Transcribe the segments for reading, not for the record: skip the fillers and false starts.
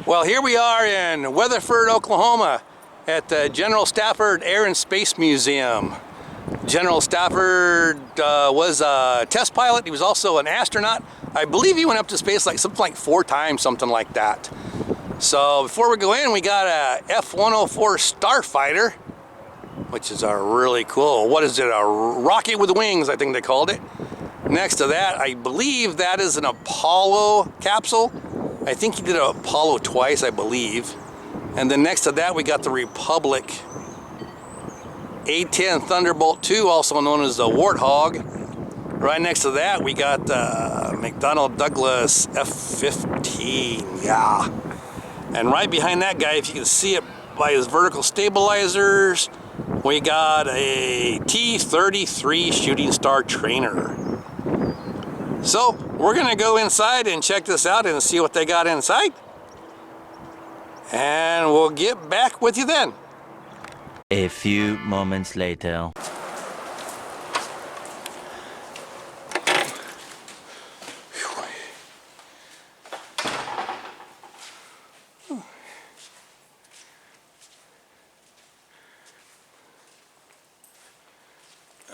Well, here we are in Weatherford, Oklahoma at the General Stafford Air and Space Museum. General Stafford was a test pilot. He was also an astronaut. I believe he went up to space something like 4 times, something like that. So before we go in, we got a F-104 Starfighter, which is a really cool, what is it, a rocket with wings, I think they called it. Next to that, I believe that is an Apollo capsule. I think he did an Apollo twice, I believe. And then next to that, we got the Republic A-10 Thunderbolt II, also known as the Warthog. Right next to that, we got the McDonnell Douglas F-15, yeah. And right behind that guy, if you can see it by his vertical stabilizers, we got a T-33 Shooting Star trainer. So we're gonna go inside and check this out and see what they got inside. And we'll get back with you then. A few moments later.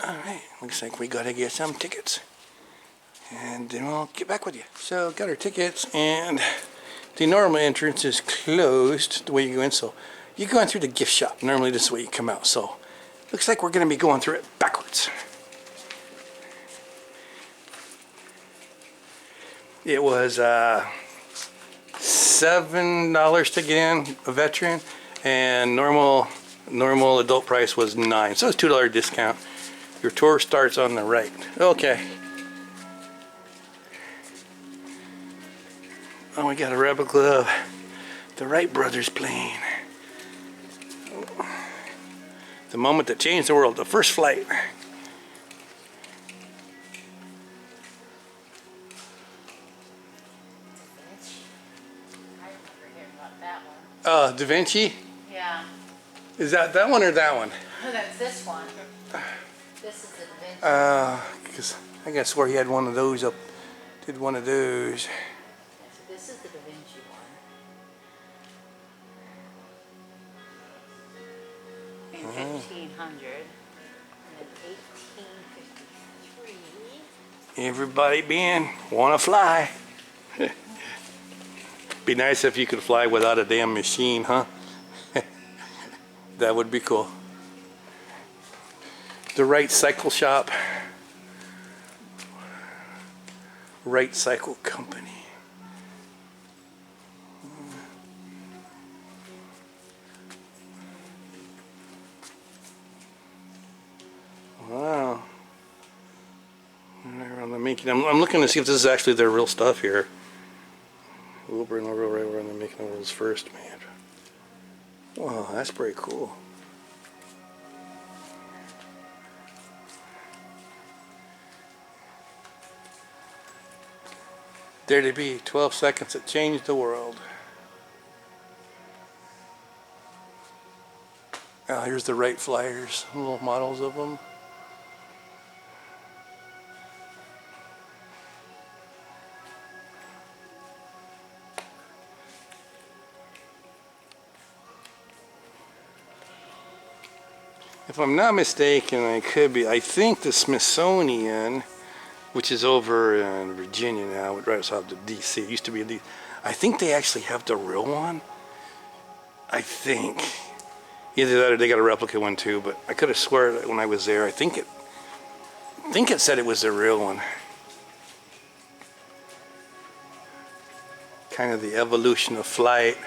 Alright, looks like we gotta get some tickets. And then we'll get back with you. So, got our tickets, and the normal entrance is closed the way you go in. So, you go in through the gift shop. Normally, this is the way you come out. So, looks like we're going to be going through it backwards. It was $7 to get in, a veteran, and normal adult price was $9. So, it's a $2 discount. Your tour starts on the right. Okay. Oh, we got a replica of the Wright brothers plane. The moment that changed the world, the first flight. Da Vinci? Yeah. Is that one or that one? That's this one. This is the Da Vinci. Because I guess where he had one of those up, did one of those. This is the Da Vinci one. In 1500 and 1853. Everybody wanna fly. Be nice if you could fly without a damn machine, huh? That would be cool. The Wright Cycle Shop. Wright Cycle Company. Wow. I'm looking to see if this is actually their real stuff here. Wilbur and Orville right where they're making the world's first, man. Wow, that's pretty cool. Dare to be 12 seconds that changed the world. Oh, here's the Wright Flyers, little models of them. If I'm not mistaken, I think the Smithsonian, which is over in Virginia now, right outside of DC, it used to be in DC. I think they actually have the real one. I think. Either that or they got a replica one too, but I could have sworn that when I was there, I think it said it was the real one. Kind of the evolution of flight.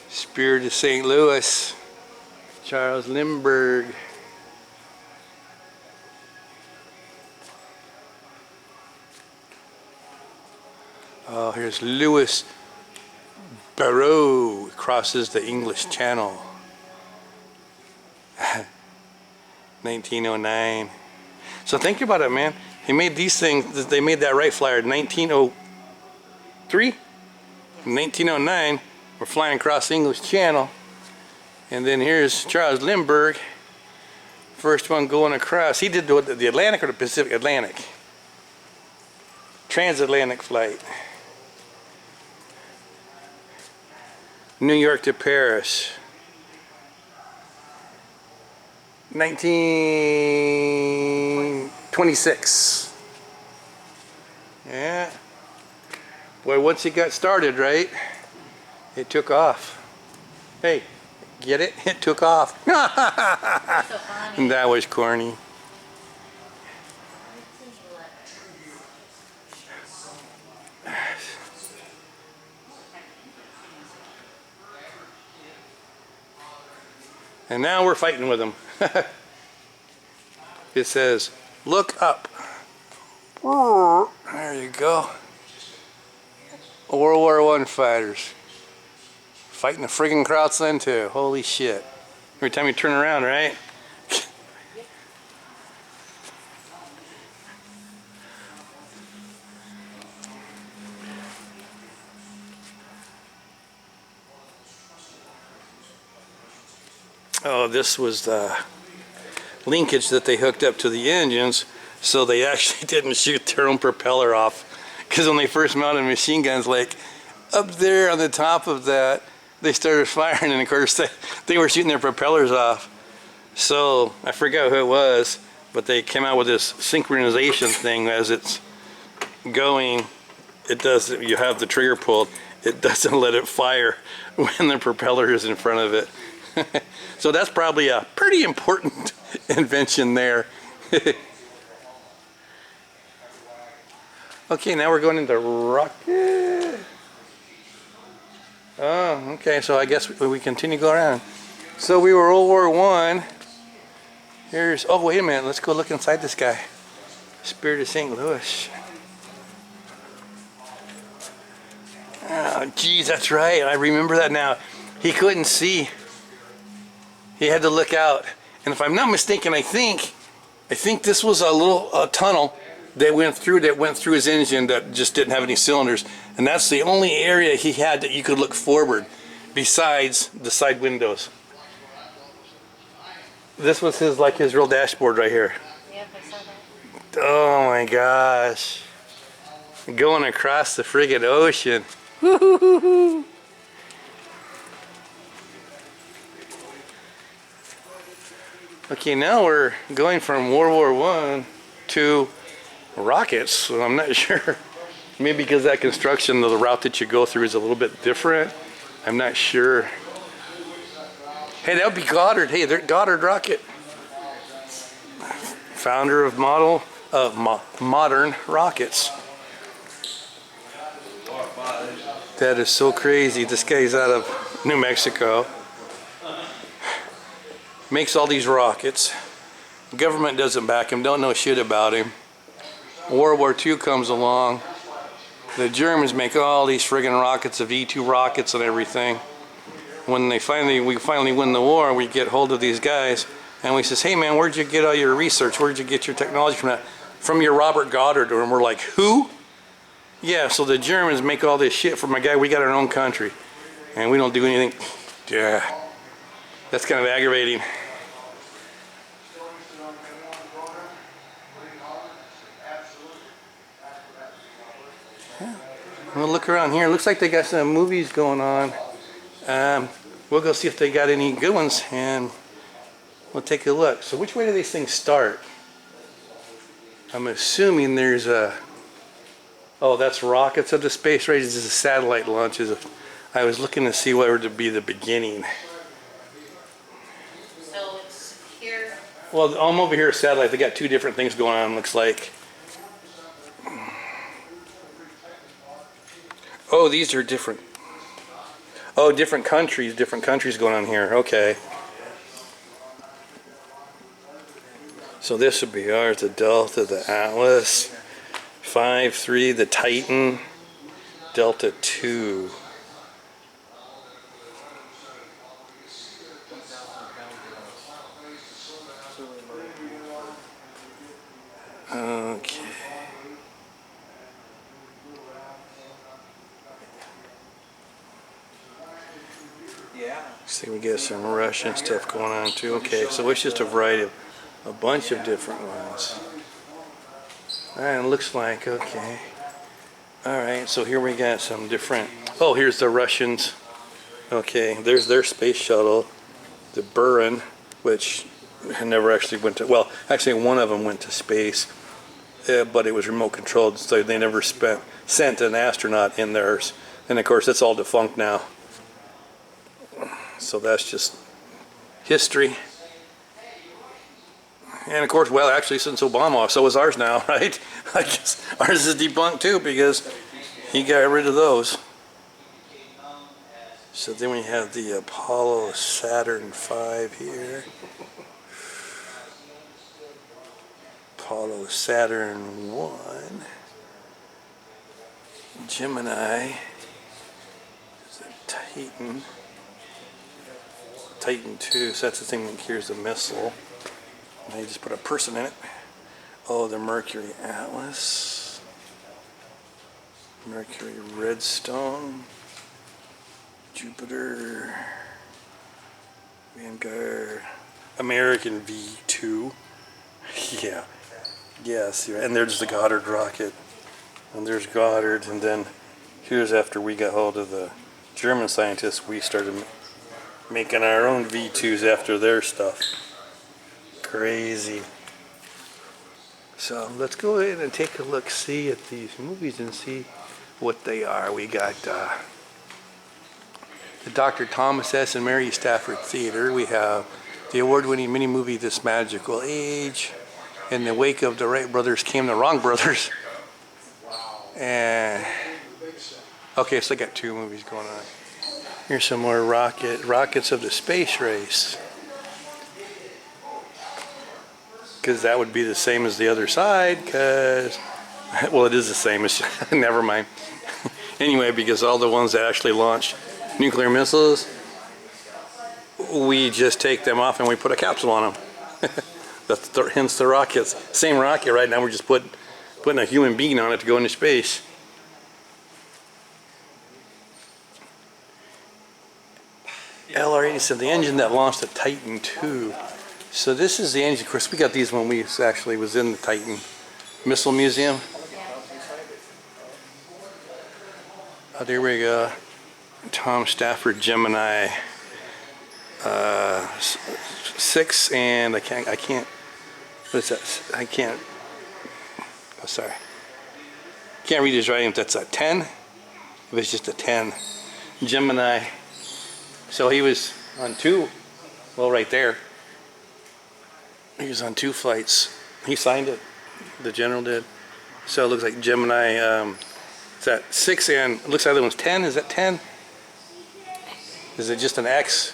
Spirit of St. Louis, Charles Lindbergh. Oh, here's Louis Barreau crosses the English Channel. 1909. So think about it, man. He made these things, they made that Wright Flyer in 1903. In 1909, we're flying across the English Channel. And then here's Charles Lindbergh, first one going across. He did the Atlantic or the Pacific? Atlantic. Transatlantic flight. New York to Paris. 1926. Yeah. Boy, once he got started, right? It took off. Hey, get it? It took off. That's so funny. That was corny. And now we're fighting with them. It says, look up. There you go. World War I fighters. Fighting the friggin' Krauts then too. Holy shit. Every time you turn around, right? Oh, this was the linkage that they hooked up to the engines so they actually didn't shoot their own propeller off. Because when they first mounted machine guns, like up there on the top of that, they started firing, and of course they were shooting their propellers off. So I forgot who it was, but they came out with this synchronization thing. As it's going, it does, you have the trigger pulled, it doesn't let it fire when the propeller is in front of it. So that's probably a pretty important invention there. Okay, now we're going into rocket. Oh, okay, so I guess we continue to go around. So we were World War I. Here's, oh wait a minute, let's go look inside this guy. Spirit of St. Louis. Oh, geez, that's right, I remember that now. He couldn't see. He had to look out. And if I'm not mistaken, I think this was a little tunnel that went through his engine that just didn't have any cylinders, and that's the only area he had that you could look forward besides the side windows. This was his real dashboard right here. Yep, I saw that. Oh my gosh, going across the friggin' ocean. Woo-hoo-hoo-hoo. Okay, now we're going from World War I to rockets, so I'm not sure. Maybe because that construction, the route that you go through is a little bit different. I'm not sure. Hey, that would be Goddard. Hey, they're Goddard rocket. Founder of modern rockets. That is so crazy. This guy's out of New Mexico. Makes all these rockets. The government doesn't back him, don't know shit about him. World War II comes along. The Germans make all these friggin' rockets, of E-2 rockets and everything. When we finally win the war, we get hold of these guys and we says, hey man, where'd you get all your research? Where'd you get your technology from that? From your Robert Goddard. And we're like, who? Yeah, so the Germans make all this shit from a guy, we got our own country. And we don't do anything. Yeah, that's kind of aggravating. We'll look around here. Looks like they got some movies going on. We'll go see if they got any good ones, and we'll take a look. So which way do these things start? I'm assuming there's a... Oh, that's rockets of the space race. This is satellite launches. I was looking to see where would be the beginning. So it's here. Well, I'm over here at satellite. They got two different things going on, looks like. Oh, these are different. Oh, different countries going on here. Okay. So this would be ours, the Delta, the Atlas, 5-3, the Titan, Delta 2. Okay. See, we got some Russian stuff going on too. Okay, so it's just a variety of a bunch of different ones. Alright, it looks like, okay. Alright, so here we got some different, oh, here's the Russians. Okay, there's their space shuttle, the Buran, which never actually went to, well, actually one of them went to space, but it was remote controlled, so they never sent an astronaut in theirs. And of course, it's all defunct now. So that's just history. And of course, well, actually, since Obama, so is ours now, right? I guess ours is debunked too because he got rid of those. So then we have the Apollo Saturn V here. Apollo Saturn 1. Gemini. There's a Titan. Titan 2, so that's the thing that carries the missile. And they just put a person in it. Oh, the Mercury Atlas. Mercury Redstone. Jupiter. Vanguard. American V2. Yeah. Yes, and there's the Goddard rocket. And there's Goddard, and then here's after we got hold of the German scientists, we started making our own V2s after their stuff. Crazy. So let's go ahead and take a look, see at these movies and see what they are. We got the Dr. Thomas S. and Mary Stafford Theater. We have the award-winning mini-movie This Magical Age. In the wake of the Wright brothers came the Wrong brothers. And okay, so I got two movies going on. Here's some more rockets of the space race. Because that would be the same as the other side, because, well, it is the same as, never mind. Anyway, because all the ones that actually launch nuclear missiles, we just take them off and we put a capsule on them. Hence the rockets. Same rocket right now, we're just putting a human being on it to go into space. LR-87, the engine that launched the Titan II. So this is the engine. Of course, we got these when we actually was in the Titan Missile Museum. Oh, there we go. Tom Stafford Gemini 6, and I can't. What is that? I can't. Oh, sorry. Can't read his writing. If that's a 10. If it's just a 10. Gemini. So he was on 2. Well, right there. He was on 2 flights. He signed it. The general did. So it looks like Gemini. Is that 6 and it looks like the other one's 10? Is that 10? Is it just an X?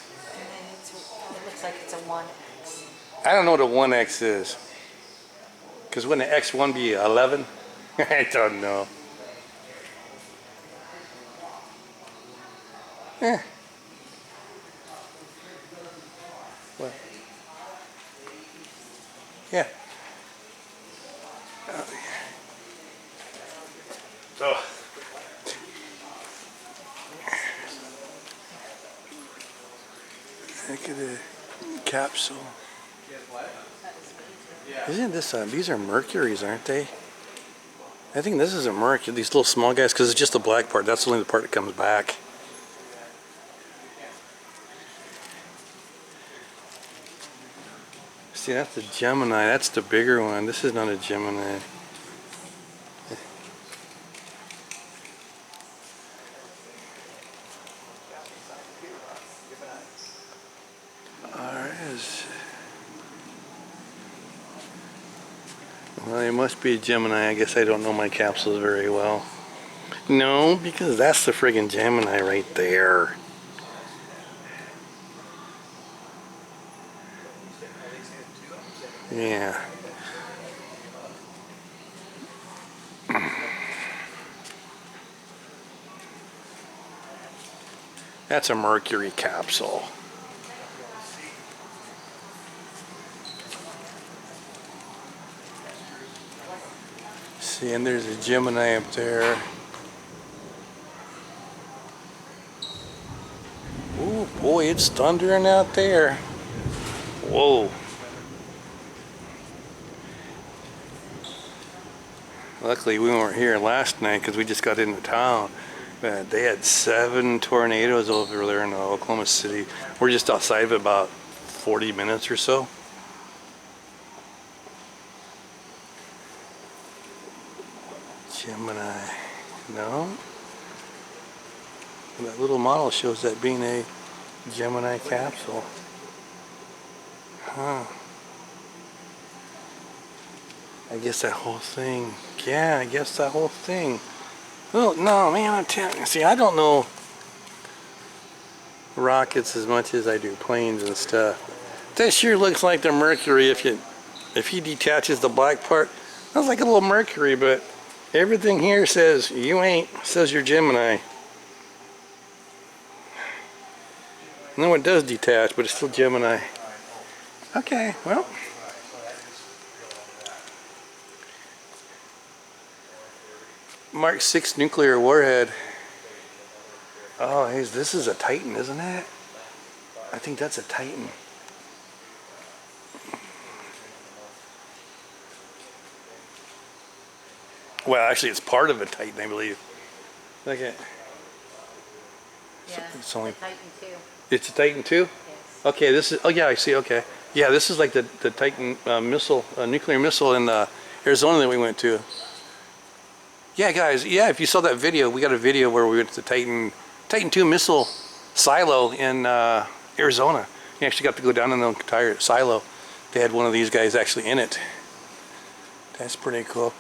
It looks like it's a 1X. I don't know what a 1X is. Because wouldn't an X1 be 11? I don't know. Eh. What? Yeah. Oh. Look at the capsule. Isn't this these are Mercuries, aren't they? I think this is a Mercury, these little small guys, because it's just the black part. That's only the part that comes back. See, that's the Gemini. That's the bigger one. This is not a Gemini. Well, it must be a Gemini. I guess I don't know my capsules very well. No, because that's the friggin' Gemini right there. Yeah. That's a Mercury capsule. See, and there's a Gemini up there. Ooh, boy, boy, it's thundering out there. Whoa. Luckily we weren't here last night because we just got into town. But they had 7 tornadoes over there in Oklahoma City. We're just outside of it about 40 minutes or so. Gemini. No. That little model shows that being a Gemini capsule. Huh. I guess that whole thing. Yeah, I guess that whole thing. Oh, no, man, I'm telling you. See, I don't know rockets as much as I do planes and stuff. That sure looks like the Mercury if he detaches the black part. That's like a little Mercury, but everything here says you ain't, says you're Gemini. No, it does detach, but it's still Gemini. Okay, well. Mark 6 nuclear warhead. Oh, this is a Titan, isn't it? I think that's a Titan. Well, actually, it's part of a Titan, I believe. Look at. Yeah, it's only. Titan 2. It's a Titan 2? Yes. Okay, this is. Oh yeah, I see. Okay. Yeah, this is like the Titan missile, nuclear missile in Arizona that we went to. Yeah, guys. Yeah, if you saw that video, we got a video where we went to the Titan 2 missile silo in Arizona. You actually got to go down in the entire silo. They had one of these guys actually in it. That's pretty cool.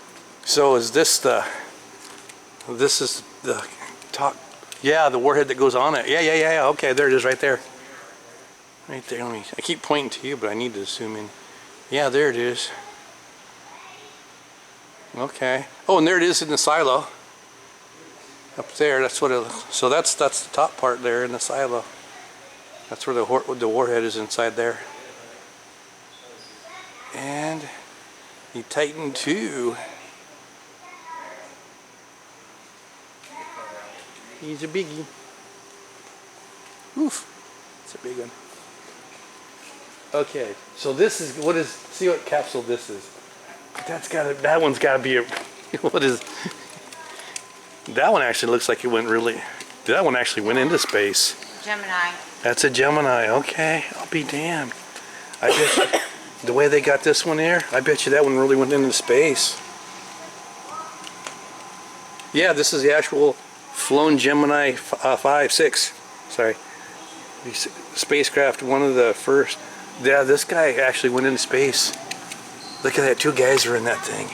So is this this is the top, yeah, the warhead that goes on it. Yeah. Okay, there it is right there. Right there. I keep pointing to you, but I need to zoom in. Yeah, there it is. Okay. Oh, and there it is in the silo. Up there, that's what it, so that's the top part there in the silo. That's where the warhead is inside there. And the Titan 2. He's a biggie. Oof. It's a big one. Okay, so this is, see what capsule this is. That one's gotta be a, what is, that one actually looks like it went really, that one actually went into space. Gemini. That's a Gemini, okay. I'll be damned. I bet you, the way they got this one there, I bet you that one really went into space. Yeah, this is the actual flown Gemini 6. Sorry. Spacecraft, one of the first. Yeah, this guy actually went into space. Look at that, 2 guys are in that thing.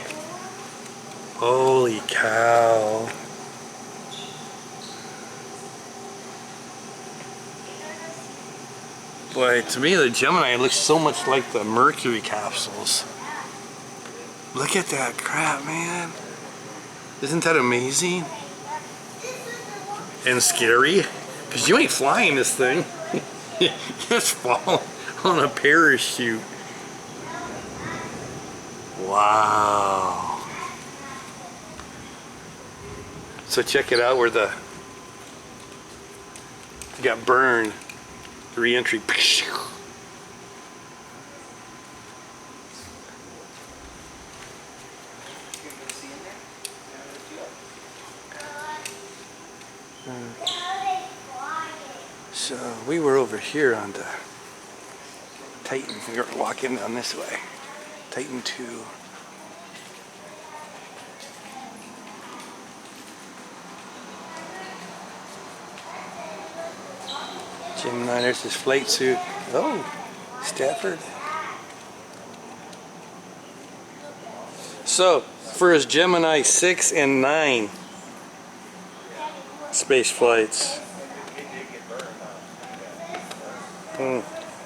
Holy cow. Boy, to me the Gemini looks so much like the Mercury capsules. Look at that crap, man. Isn't that amazing? And scary? Because you ain't flying this thing. You just fall on a parachute. Wow. So check it out where it got burned. The re-entry. So we were over here on the Titan. We were walking down this way. Titan 2. Gemini, there's his flight suit. Oh, Stafford. So, for his Gemini 6 and 9 space flights.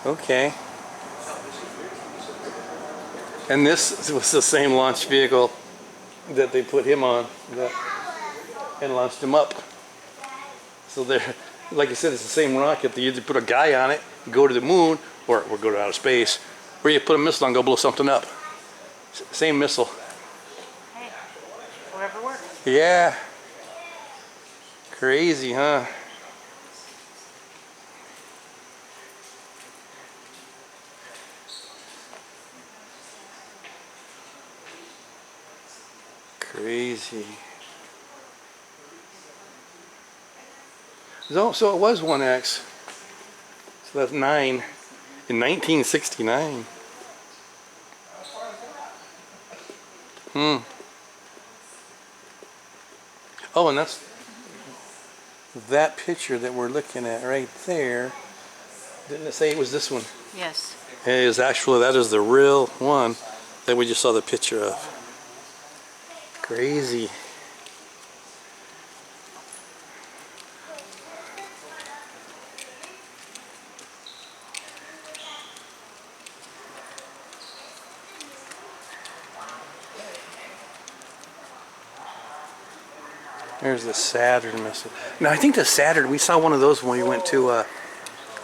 Okay. And this was the same launch vehicle that they put him on and launched him up. So they're, like I said, it's the same rocket. They either put a guy on it, go to the moon, or go to outer space, or you put a missile on, go blow something up. Same missile. Hey, whatever works. Yeah. Crazy, huh? crazy. So it was 1X. So that's 9 in 1969. Oh, and that's that picture that we're looking at right there. Didn't it say it was this one? Yes. It is actually, that is the real one that we just saw the picture of. Crazy. There's the Saturn missile. Now I think the Saturn, we saw one of those when we went to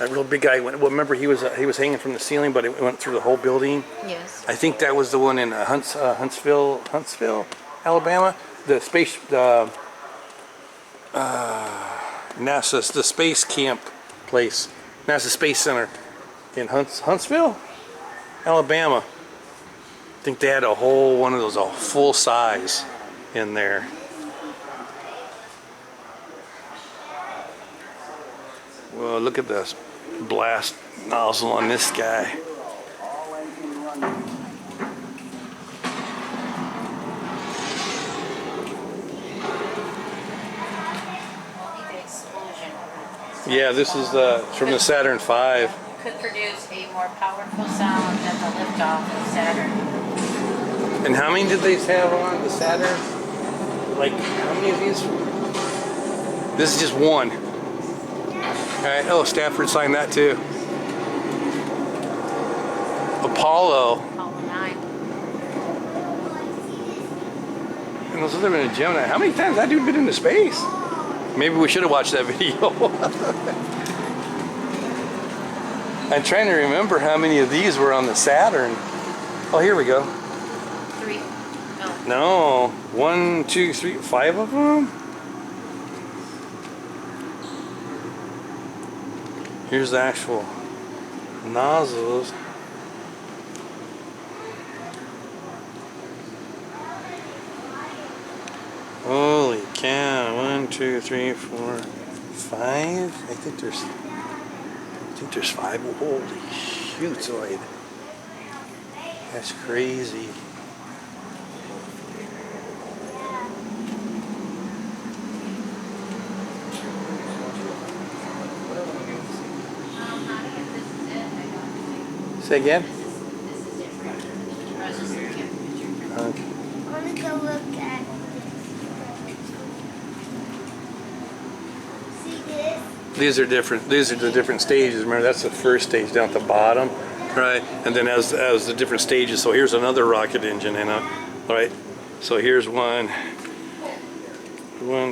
that real big guy. Well, remember he was hanging from the ceiling, but it went through the whole building. Yes. I think that was the one in Huntsville, Alabama. The space, NASA's the space camp place, NASA Space Center in Huntsville, Alabama. I think they had a whole one of those, a full size in there. Well, look at this blast nozzle on this guy. Yeah, this is from the Saturn V. Could produce a more powerful sound than the liftoff of Saturn. And how many did they have on the Saturn? Like, how many of these? This is just one. Alright, oh, Stafford signed that too. Apollo. Apollo 9. And those other men in Gemini. How many times has that dude been into space? Maybe we should have watched that video. I'm trying to remember how many of these were on the Saturn. Oh, here we go. 3. No. 1, 2, 3, 5 of them? Here's the actual nozzles. Holy cow. 1, 2, 3, 4, 5. I think there's 5. Holy shootzoid. That's crazy. Say again? This is different. Okay. I want to go look at. See this? These are different. These are the different stages. Remember, that's the first stage down at the bottom, right? And then as the different stages. So here's another rocket engine in it, right? So here's 1,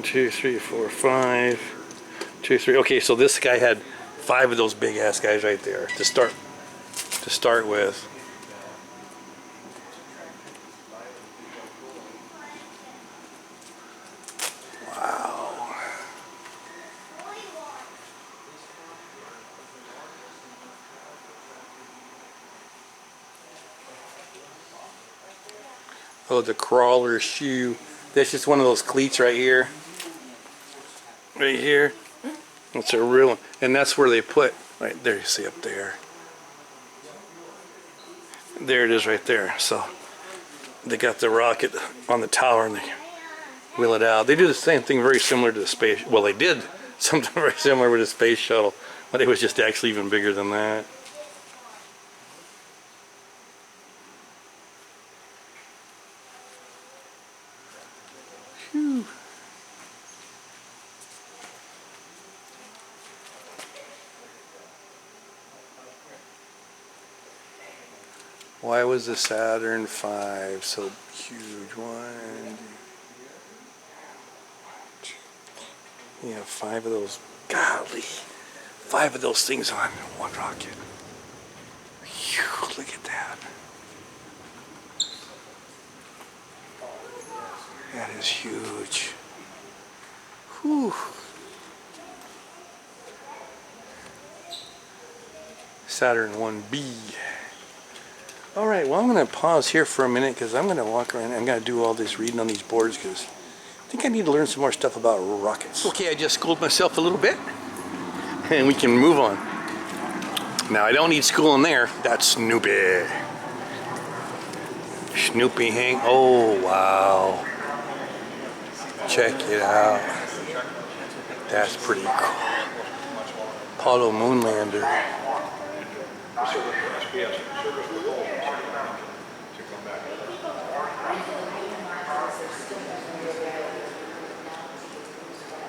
2, 3, 4, 5, 2, 3. Okay, so this guy had 5 of those big ass guys right there to start with. Wow. Oh, the crawler shoe. That's just one of those cleats right here. Right here. That's a real one. And that's where they put, right there, you see up there. There it is right there. So they got the rocket on the tower and they wheel it out. They do the same thing very similar to the space. Well, they did something very similar with the space shuttle, but it was just actually even bigger than that. Phew. Why was the Saturn V so huge? 1, 2. You have 5 of those. Golly, 5 of those things on one rocket. Phew, look at that. That is huge. Whew. Saturn 1B. All right, well, I'm going to pause here for a minute because I'm going to walk around. I'm going to do all this reading on these boards because I think I need to learn some more stuff about rockets. Okay, I just schooled myself a little bit and we can move on. Now, I don't need schooling there. That's Snoopy. Snoopy hang. Oh, wow. Check it out. That's pretty cool. Apollo Moonlander.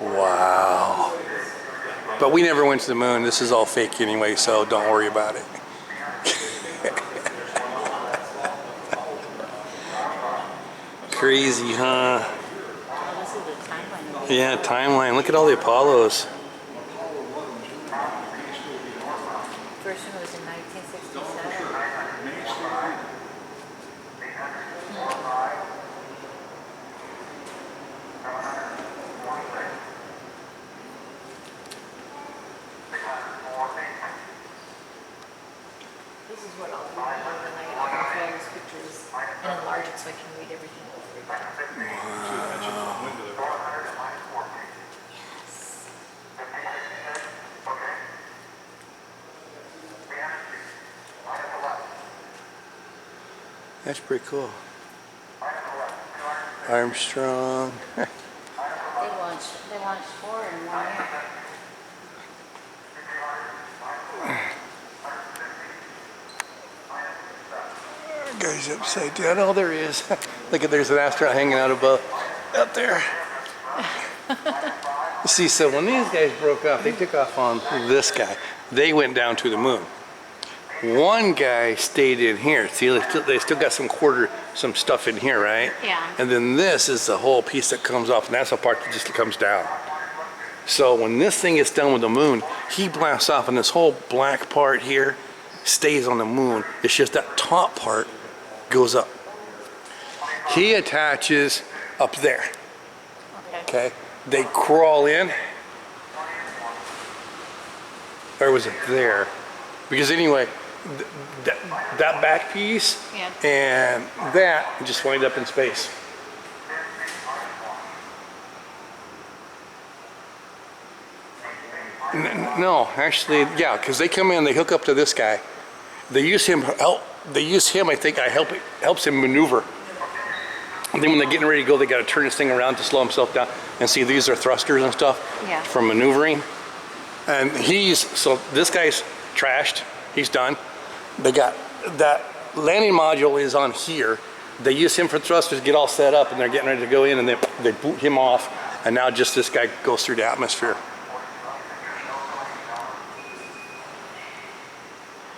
Wow. But we never went to the moon. This is all fake anyway, so don't worry about it. Crazy, huh? Oh, this is the timeline. Yeah, timeline. Look at all the Apollos. First one was in 1967. This is what I'll do overnight. I'll control these pictures and enlarge it so I can read everything over again. Yes. That's pretty cool. Armstrong. They launched 4 in 1 year. Guy's upside down. Oh, there he is. Look at, there's an astronaut hanging out above, up there. See, so when these guys broke off, they took off on this guy. They went down to the moon. One guy stayed in here. See, they still got some stuff in here, right? Yeah. And then this is the whole piece that comes off, and that's the part that just comes down. So when this thing is done with the moon, he blasts off, and this whole black part here stays on the moon. It's just that top part goes up. He attaches up there. Okay. They crawl in. Or was it there? Because anyway, that back piece and that just wind up in space. No, actually, yeah, because they come in, they hook up to this guy. They use him, I think, helps him maneuver. And then when they're getting ready to go, they got to turn this thing around to slow himself down. And see, these are thrusters and stuff for maneuvering. And so this guy's trashed. He's done. They got that landing module is on here. They use him for thrusters to get all set up, and they're getting ready to go in, and they boot him off. And now just this guy goes through the atmosphere.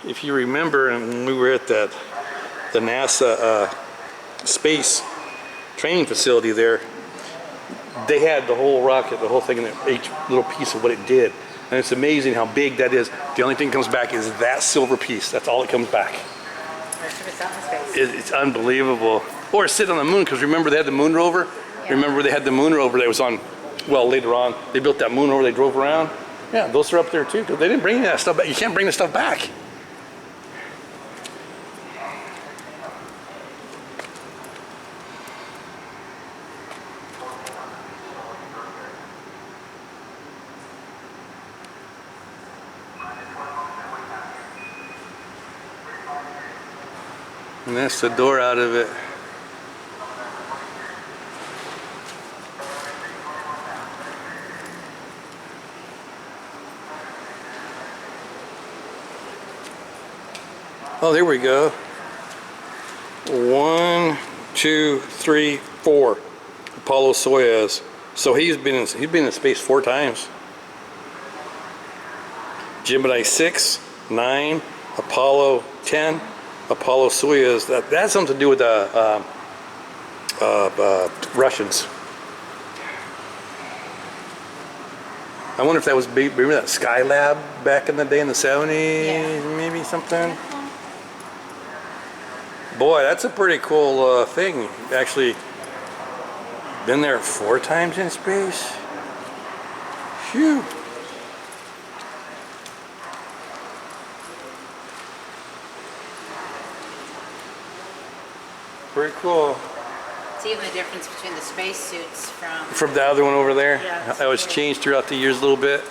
If you remember, when we were at the NASA space training facility there, they had the whole rocket, the whole thing, and each little piece of what it did. And it's amazing how big that is. The only thing that comes back is that silver piece. That's all that comes back. It's unbelievable. Or sit on the moon, because remember they had the moon rover? Yeah. Remember they had the moon rover that was on, well, later on, they built that moon rover, they drove around. Yeah, those are up there too, because they didn't bring that stuff back. You can't bring the stuff back. And that's the door out of it. Oh, there we go. 1, 2, 3, 4. Apollo Soyuz. So he's been in space 4 times. Gemini 6, 9, Apollo 10. Apollo Soyuz, that has something to do with the Russians. I wonder if that was, remember that Skylab back in the day in the 70s, maybe something? Boy, that's a pretty cool thing. Actually, been there 4 times in space. Phew. very cool. It's even the difference between the spacesuits From the other one over there? Yeah, it's That was cool. changed throughout the years a little bit.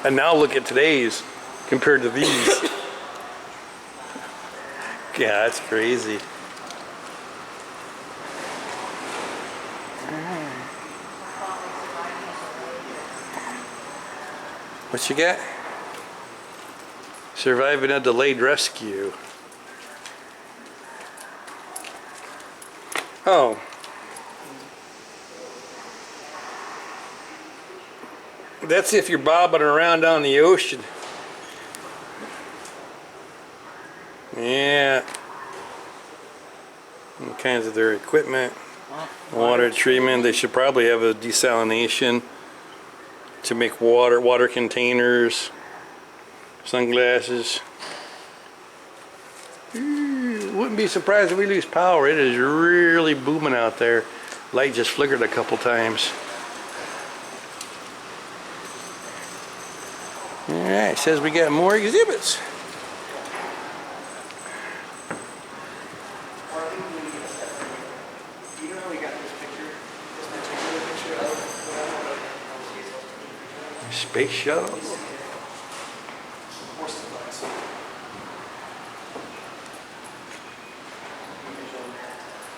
And now look at today's compared to these. Yeah, that's crazy. What you got? Surviving a delayed rescue. Oh. That's if you're bobbing around on the ocean. Yeah. All kinds of their equipment. Water treatment. They should probably have a desalination to make water containers, sunglasses. Wouldn't be surprised if we lose power. It is really booming out there. Light just flickered a couple times. Alright, says we got more exhibits. Space shuttle.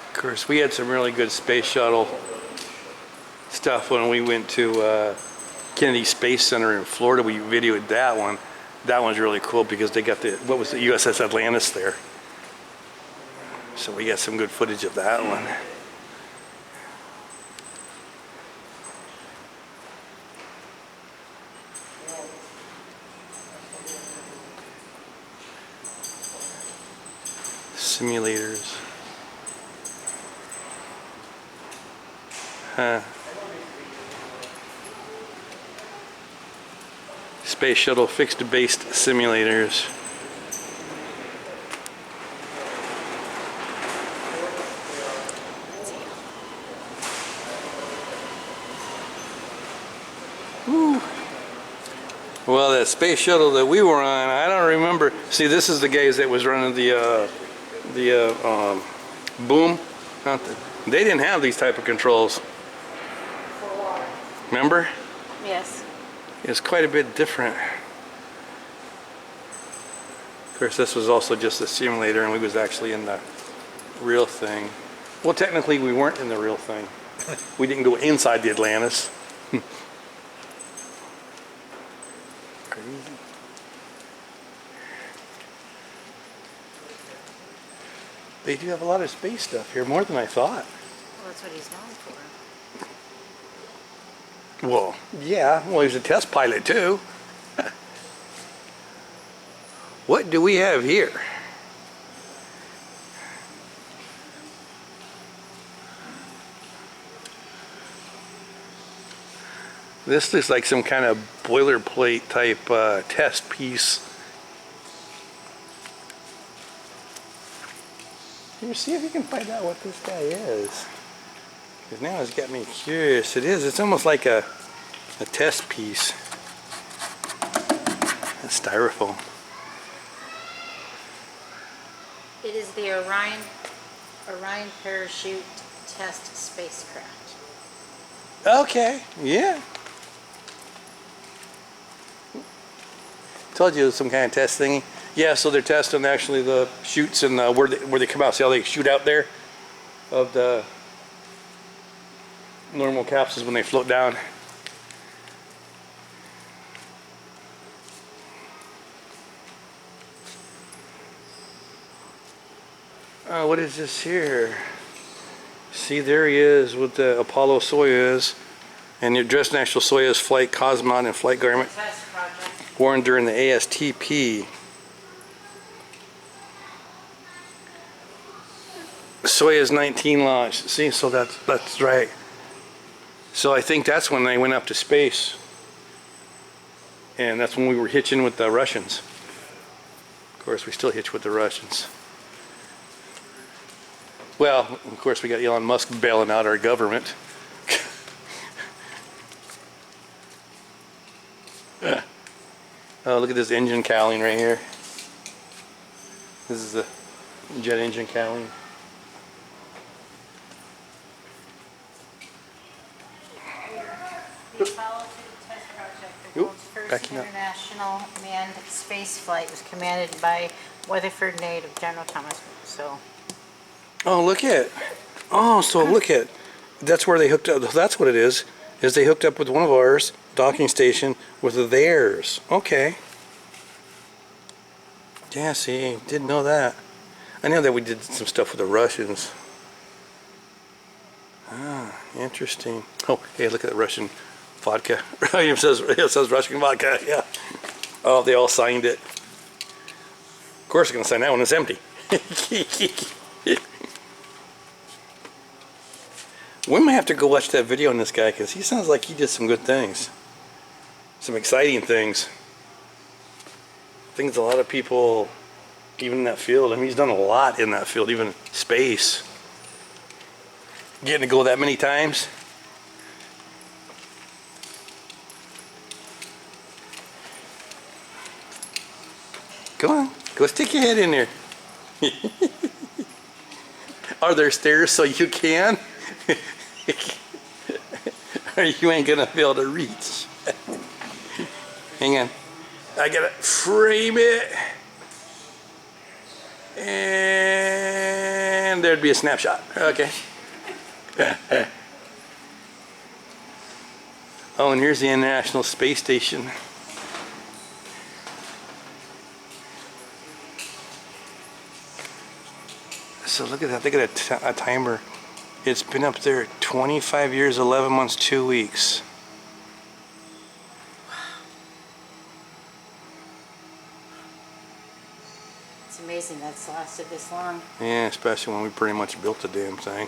Of course, we had some really good space shuttle stuff when we went to Kennedy Space Center in Florida. We videoed that one. That one's really cool because they got the, what was the USS Atlantis there. So we got some good footage of that one. Simulators. Space shuttle fixed based simulators. Woo. Well, that space shuttle that we were on, I don't remember. See, this is the guys that was running the boom. They didn't have these type of controls. Remember? Yes. It's quite a bit different. Of course, this was also just a simulator, and we was actually in the real thing. Well, technically, we weren't in the real thing. We didn't go inside the Atlantis. Crazy. They do have a lot of space stuff here, more than I thought. Well, that's what he's known for. Well, yeah. Well, he's a test pilot, too. What do we have here? This looks like some kind of boilerplate type test piece. Here, see if you can find out what this guy is. Because now it's got me curious. It is. It's almost like a test piece. A styrofoam. It is the Orion parachute test spacecraft. Okay. Yeah. Told you it was some kind of test thingy. Yeah, so they're testing actually the chutes and where they come out. See how they shoot out there of the normal capsules when they float down. What is this here? See, there he is with the Apollo Soyuz, and your dressed national Soyuz flight cosmonaut and flight garment Test project. worn during the ASTP. Soyuz 19 launch. See, so that's right. So I think that's when they went up to space, and that's when we were hitching with the Russians. Of course, we still hitch with the Russians. Well, of course, we got Elon Musk bailing out our government. Oh, look at this engine cowling right here. This is the jet engine cowling. The Oop, world's first backing up. international manned space flight was commanded by Weatherford native General Thomas. So, Oh, look at. Oh, so look at. That's where they hooked up. That's what it is they hooked up with one of ours, docking station, with theirs. Okay. Yeah, see, didn't know that. I know that we did some stuff with the Russians. Ah, interesting. Oh, hey, look at the Russian vodka. it says Russian vodka, yeah. Oh, they all signed it. Of course they're going to sign that one. It's empty. We might have to go watch that video on this guy because he sounds like he did some good things. Some exciting things. Things a lot of people, even in that field, I mean, he's done a lot in that field, even space. Getting to go that many times. Come on, go stick your head in there. Are there stairs so you can? Or you ain't gonna be able to reach. Hang on. I gotta frame it. And there'd be a snapshot. Okay. Oh, and here's the International Space Station. So look at that, they got a timer. It's been up there 25 years, 11 months, 2 weeks. it's amazing that's lasted this long. Yeah, especially when we pretty much built the damn thing.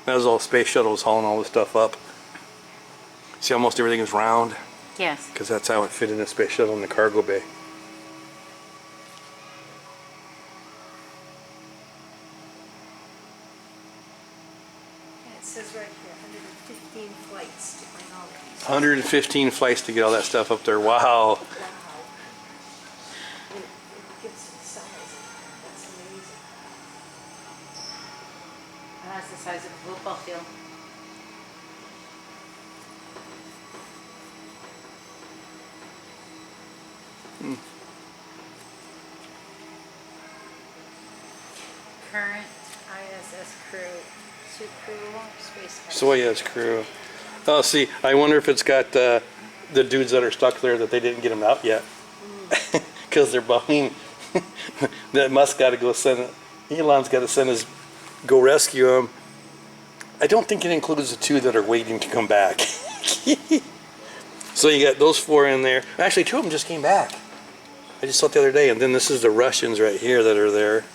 That was all space shuttles hauling all this stuff up. See, almost everything is round, Yes. because that's how it fit in the space shuttle in the cargo bay. And it says right here, 115 flights to bring all of these. 115 flights to get all that stuff up there. Wow. Wow. It gives the size. That's amazing. That's the size of a football field. Current ISS crew, two crew, space. Soyuz crew. Oh, see, I wonder if it's got the dudes that are stuck there that they didn't get them out yet. Because they're behind. That Musk got to go send, Elon's got to send his, go rescue them. I don't think it includes the two that are waiting to come back. So you got those four in there. Actually, two of them just came back. I just saw it the other day. And then this is the Russians right here that are there.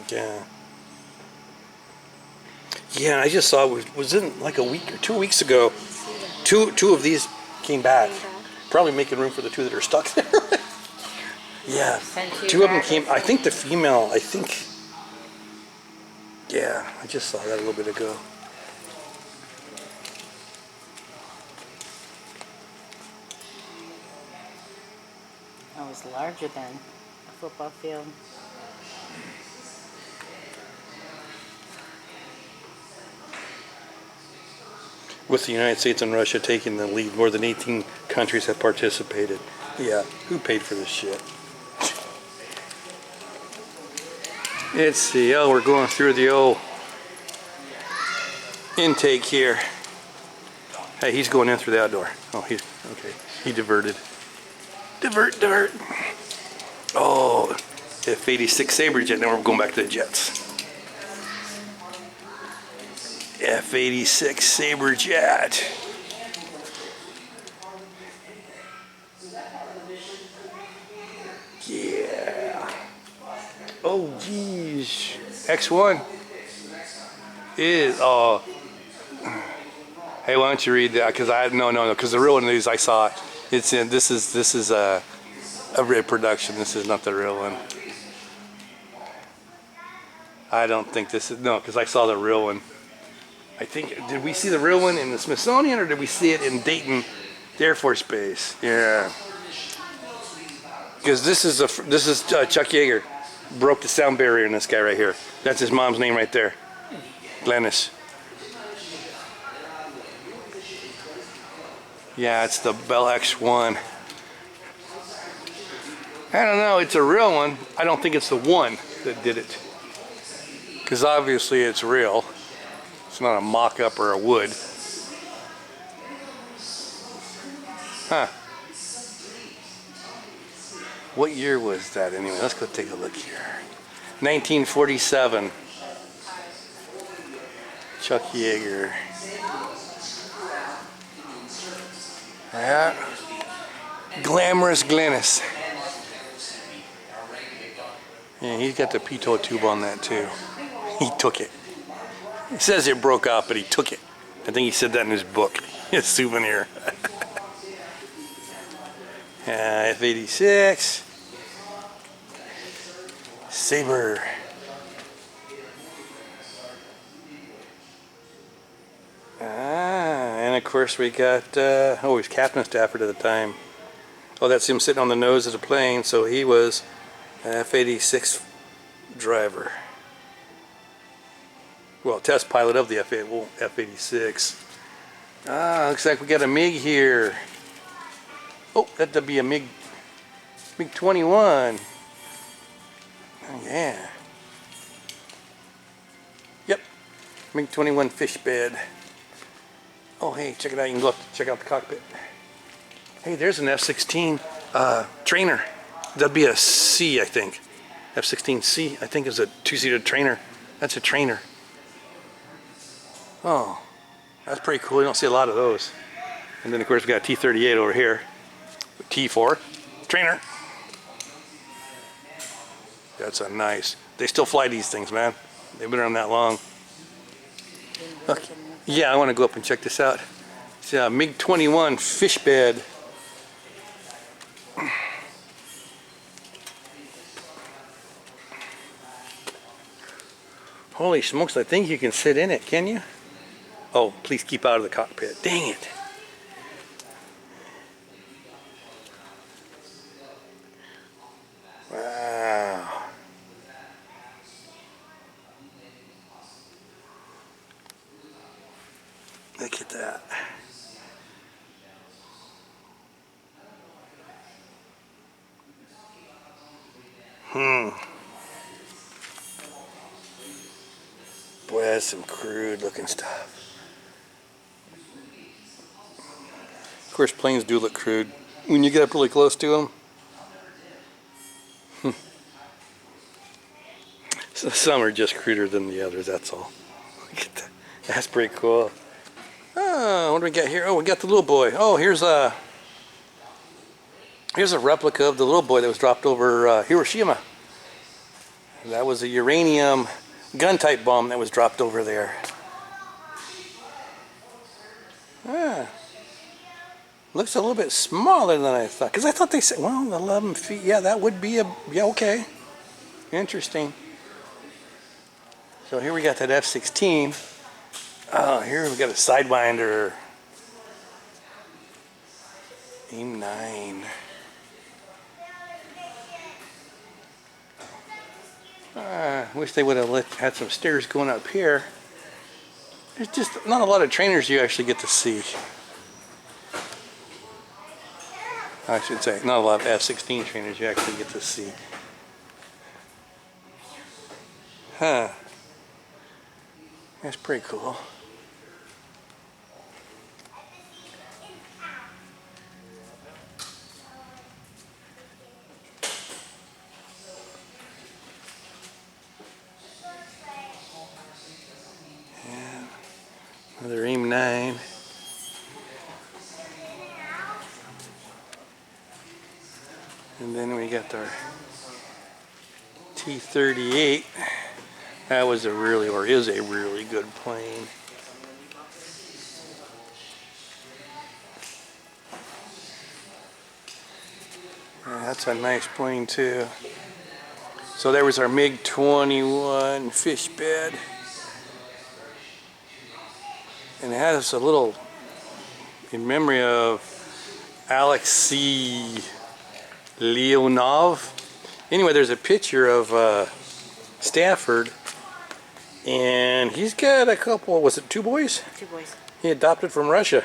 Yeah. Yeah, I just saw it was in like a week or 2 weeks ago. Two of these came back. Probably making room for the two that are stuck there. Yeah. Two of them came. I think the female, yeah, I just saw that a little bit ago. That was larger than a football field. With the United States and Russia taking the lead, more than 18 countries have participated. Yeah, who paid for this shit? Let's see, oh, we're going through the old intake here. Hey, he's going in through that door. Oh, he's, okay, he diverted. Divert. Oh, F-86 Sabre jet, now we're going back to the jets. F-86 Sabre jet. Yeah. Oh, geez. X1 is, hey, why don't you read that? Because no, because the real one of these I saw, it's in, this is a reproduction. This is not the real one. I don't think this is, no, because I saw the real one. I think, did we see the real one in the Smithsonian or did we see it in Dayton Air Force Base? Yeah. Because this is Chuck Yeager. Broke the sound barrier in this guy right here. That's his mom's name right there. Glennis. Yeah, it's the Bell X1. I don't know, it's a real one. I don't think it's the one that did it. Because obviously it's real. It's not a mock-up or a wood. Huh. What year was that anyway? Let's go take a look here. 1947. Chuck Yeager. Yeah. Glamorous Glennis. Yeah, he's got the pitot tube on that too. He took it. He says it broke off, but he took it. I think he said that in his book. His souvenir. F-86. Saber. And of course we got, he was Captain Stafford at the time. Oh, that's him sitting on the nose of the plane, so he was F-86 driver. Well, test pilot of the F-86. Looks like we got a MiG here. Oh, that'd be a MiG-21. Oh, yeah. Yep, MiG-21 fish bed. Oh, hey, check it out. You can go up, check out the cockpit. Hey, there's an F-16 trainer. That'd be a C, I think. F-16C, I think, is a two-seater trainer. That's a trainer. Oh, that's pretty cool. You don't see a lot of those. And then, of course, we got T-38 over here. T4 trainer. That's a nice. They still fly these things, man. They've been around that long. Okay. Yeah, I want to go up and check this out. It's a MiG-21 fish bed. Holy smokes, I think you can sit in it, can you? Oh, please keep out of the cockpit. Dang it. Wow. Look at that. Boy, that's some crude looking stuff. Of course, planes do look crude when you get up really close to them. So some are just cruder than the others, that's all. Look at that. That's pretty cool. Oh, what do we got here? Oh, we got the little boy. Oh, here's a replica of the little boy that was dropped over Hiroshima. That was a uranium gun-type bomb that was dropped over there. Looks a little bit smaller than I thought. Because I thought they said, well, 11 feet. Yeah, that would be a, yeah, okay. Interesting. So here we got that F-16. Oh, here we got a Sidewinder. AIM 9. Wish they would have had some stairs going up here. There's just not a lot of trainers you actually get to see. I should say, not a lot of F-16 trainers you actually get to see. Huh. That's pretty cool. Yeah. Another AIM 9. And then we got our T-38. That was a really, or is a really good plane. Yeah, that's a nice plane too. So there was our MiG-21 fish bed. And it has a little, in memory of Alexei Leonov. Anyway, there's a picture of Stafford, and he's got a couple, was it two boys? Two boys. He adopted from Russia.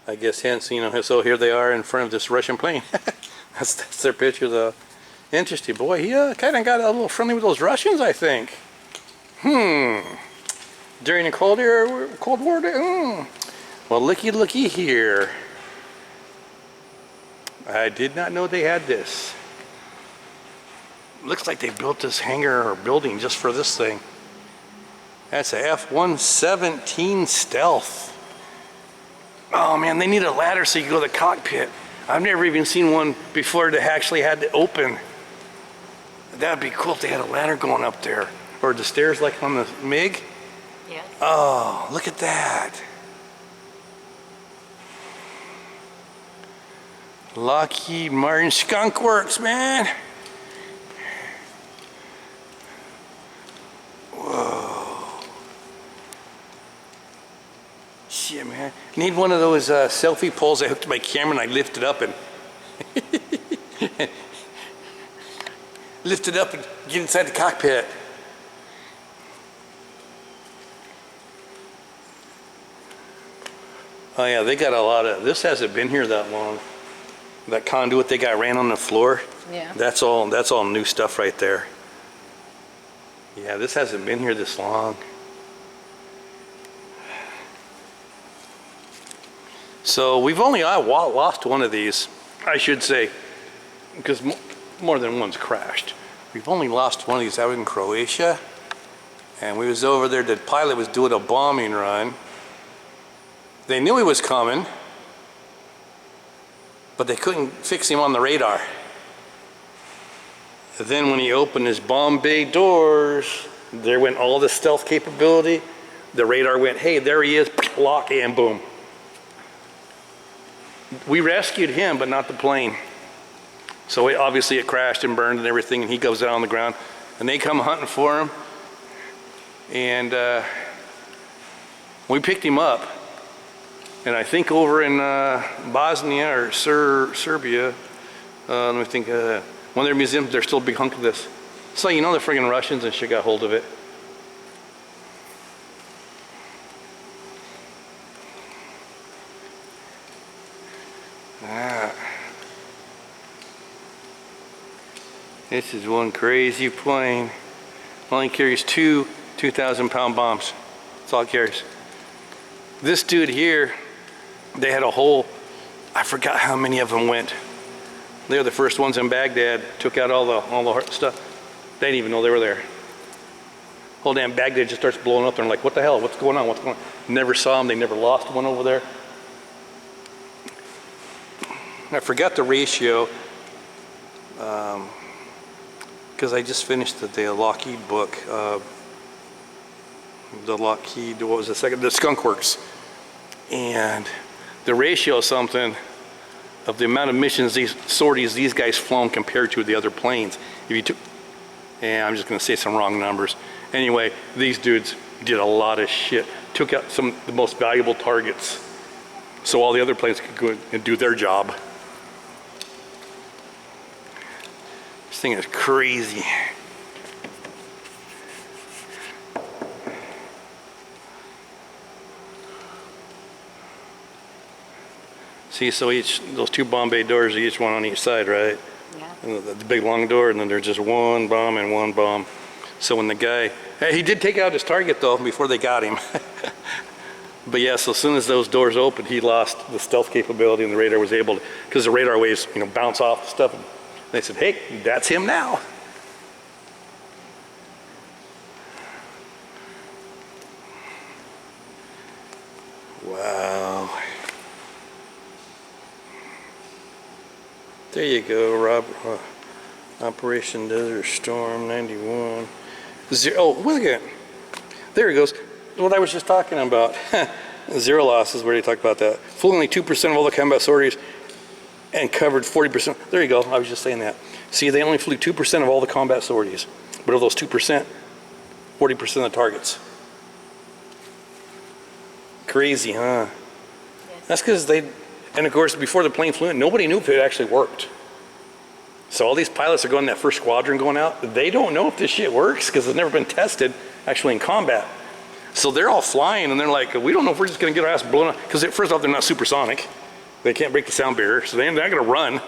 I guess hence, you know, so here they are in front of this Russian plane. That's their picture though. Interesting. Boy, he kind of got a little friendly with those Russians, I think. During the Cold War. Well, looky here. I did not know they had this. Looks like they built this hangar or building just for this thing. That's a F-117 Stealth. Oh man, they need a ladder so you can go to the cockpit. I've never even seen one before that actually had to open. That'd be cool if they had a ladder going up there. Or the stairs like on the MiG. Yes. Oh, look at that. Lockheed Martin Skunk Works, man. Whoa. Shit, man. Need one of those selfie poles I hooked to my camera and I lift it up and lift it up and get inside the cockpit. Oh yeah, they got a lot of, this hasn't been here that long. That conduit they got ran on the floor. Yeah. That's all new stuff right there. Yeah, this hasn't been here this long. So we've only lost one of these, I should say, because more than one's crashed. We've only lost one of these out in Croatia, and we was over there, the pilot was doing a bombing run. They knew he was coming, but they couldn't fix him on the radar. And then when he opened his bomb bay doors, there went all the stealth capability. The radar went, hey, there he is, lock, and boom. We rescued him, but not the plane. So obviously it crashed and burned and everything, and he goes out on the ground. And they come hunting for him. And we picked him up. And I think over in Bosnia or Serbia, let me think, one of their museums, there's still a big hunk of this. So you know the friggin' Russians and shit got hold of it. This is one crazy plane. Only carries two 2,000-pound bombs. That's all it carries. This dude here, they had a whole, I forgot how many of them went. They were the first ones in Baghdad, took out all the stuff. They didn't even know they were there. Whole damn Baghdad just starts blowing up. They're like, what the hell, what's going on, what's going on? Never saw them, they never lost one over there. I forgot the ratio, because I just finished the Lockheed book. The Lockheed, what was the second? The Skunk Works. And the ratio is something of the amount of missions, sorties these guys flown compared to the other planes. If you took, and I'm just gonna say some wrong numbers. Anyway, these dudes did a lot of shit. Took out some of the most valuable targets so all the other planes could go and do their job. This thing is crazy. See, so those two bomb bay doors, each one on each side, right? Yeah. And the big long door, and then there's just one bomb and one bomb. So when the guy, hey, he did take out his target though before they got him. But yeah, so as soon as those doors opened, he lost the stealth capability, and the radar was able to, because the radar waves, bounce off the stuff. And they said, hey, that's him now. Wow. There you go, Rob. Operation Desert Storm 91. Oh, look at it. There he goes. What I was just talking about. Zero losses, where do you talk about that? Flew only 2% of all the combat sorties and covered 40%. There you go, I was just saying that. See, they only flew 2% of all the combat sorties. But of those 2%, 40% of the targets. Crazy, huh? Yes. That's because and of course, before the plane flew in, nobody knew if it actually worked. So all these pilots are going in that first squadron going out, they don't know if this shit works because it's never been tested actually in combat. So they're all flying, and they're like, we don't know if we're just gonna get our ass blown up. Because first off, they're not supersonic. They can't break the sound barrier, so they're not gonna run.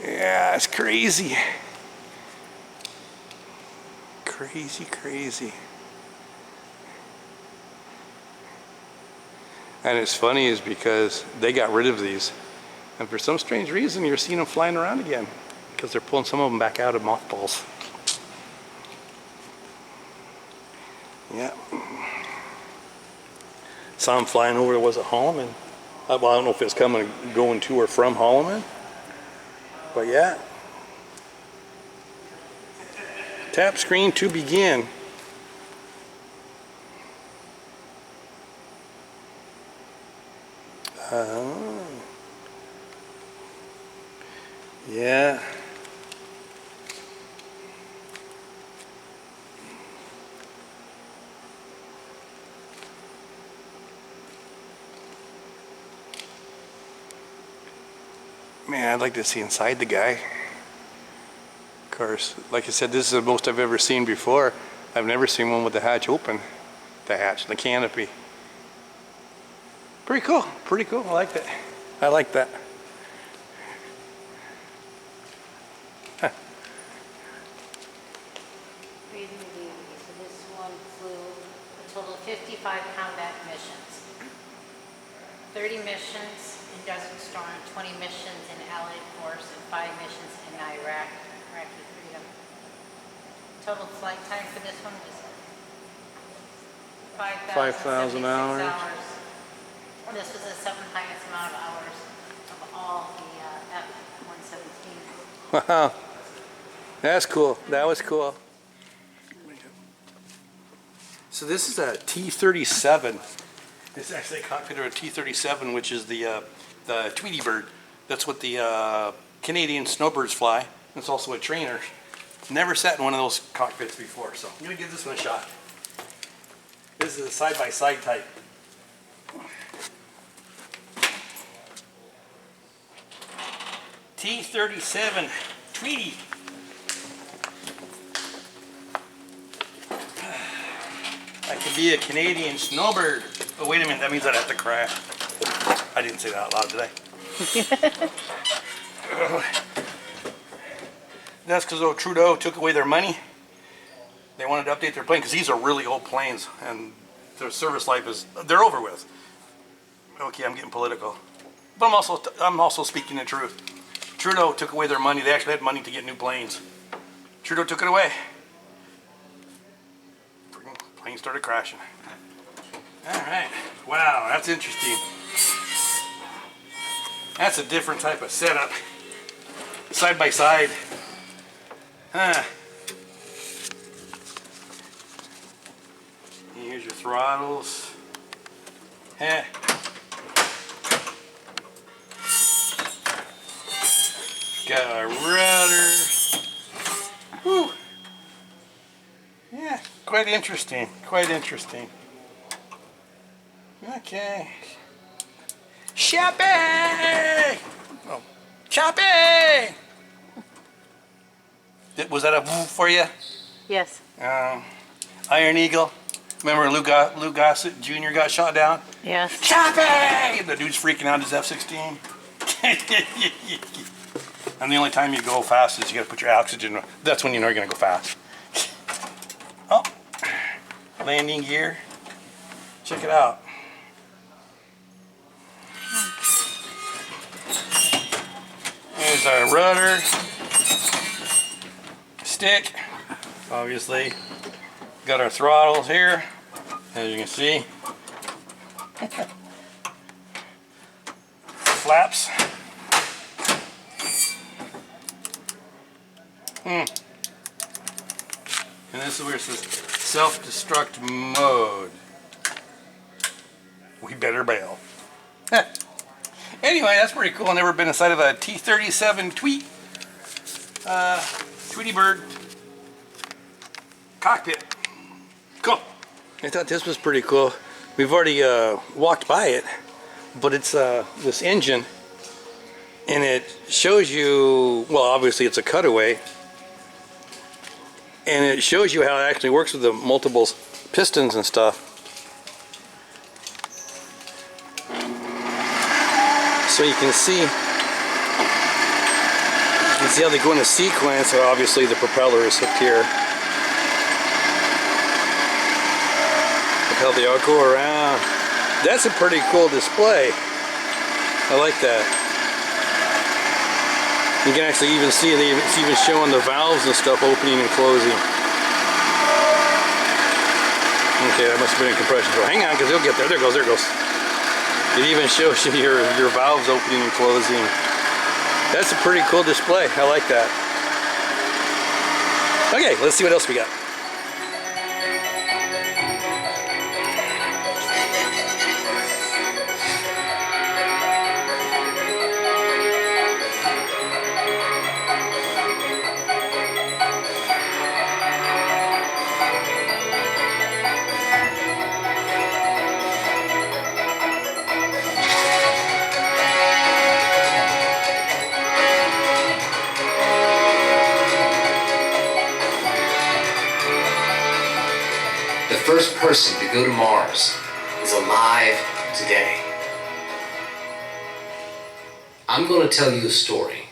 Yeah, it's crazy. Crazy, crazy. And it's funny is because they got rid of these. And for some strange reason, you're seeing them flying around again. Because they're pulling some of them back out of mothballs. Yeah. Saw them flying over to, was it Holloman? Well, I don't know if it's coming, going to or from Holloman. But yeah. Tap screen to begin. Yeah. Man, I'd like to see inside the guy. Of course, like I said, this is the most I've ever seen before. I've never seen one with the hatch open. The canopy. Pretty cool, pretty cool. I like that. I like that. Huh. Reading the duty. So this one flew a total of 55 combat missions. 30 missions in Desert Storm, 20 missions in Allied Force, and 5 missions in Iraqi Freedom. Total flight time for this one was 5,000 hours. This was the 7th highest amount of hours of all the F-117. Wow. That's cool. That was cool. So this is a T-37. It's actually a cockpit of a T-37, which is the Tweety Bird. That's what the Canadian Snowbirds fly. It's also a trainer. Never sat in one of those cockpits before, so I'm going to give this one a shot. This is a side-by-side type. T-37 Tweety. That could be a Canadian Snowbird. Oh, wait a minute, that means I'd have to cry. I didn't say that out loud, did I? That's because Trudeau took away their money. They wanted to update their plane because these are really old planes and their service life is, they're over with. Okay, I'm getting political. But I'm also speaking the truth. Trudeau took away their money. They actually had money to get new planes. Trudeau took it away. Freaking plane started crashing. All right. Wow, that's interesting. That's a different type of setup. Side by side. Huh. Here's your throttles. Heh. Got our rudder. Whew. Yeah, quite interesting. Quite interesting. Okay. Shopping! Oh, shopping! Was that a woo for you? Yes. Iron Eagle. Remember Lou Gossett Jr. got shot down? Yes. Shopping! The dude's freaking out his F-16. And the only time you go fast is you gotta put your oxygen. That's when you know you're gonna go fast. Oh, landing gear. Check it out. There's our rudder. Stick. Obviously. Got our throttles here, as you can see. Flaps. And this is where it says self-destruct mode. We better bail. Anyway, that's pretty cool. I've never been inside of a T-37 Tweety Bird cockpit. Cool. I thought this was pretty cool. We've already walked by it, but it's this engine, and it shows you, well, obviously it's a cutaway, And it shows you how it actually works with the multiple pistons and stuff. So you can see how they go in a sequence. So obviously the propeller is hooked here. Look how they all go around. That's a pretty cool display. I like that. You can actually even see it's even showing the valves and stuff opening and closing. Okay, that must have been a compression control. Hang on, because you'll get there. There it goes, there it goes. It even shows you your valves opening and closing. That's a pretty cool display. I like that. Okay, let's see what else we got. The first person to go to Mars is alive today. I'm going to tell you a story.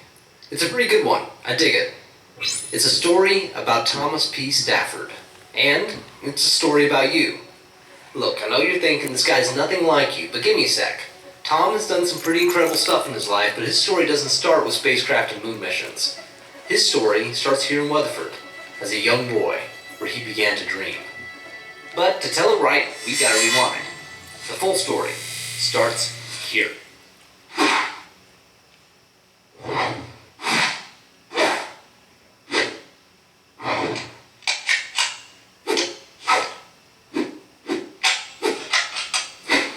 It's a pretty good one. I dig it. It's a story about Thomas P. Stafford. And it's a story about you. Look, I know you're thinking this guy's nothing like you, but give me a sec. Tom has done some pretty incredible stuff in his life, but his story doesn't start with spacecraft and moon missions. His story starts here in Weatherford, as a young boy, where he began to dream. But to tell it right, we gotta rewind. The full story starts here.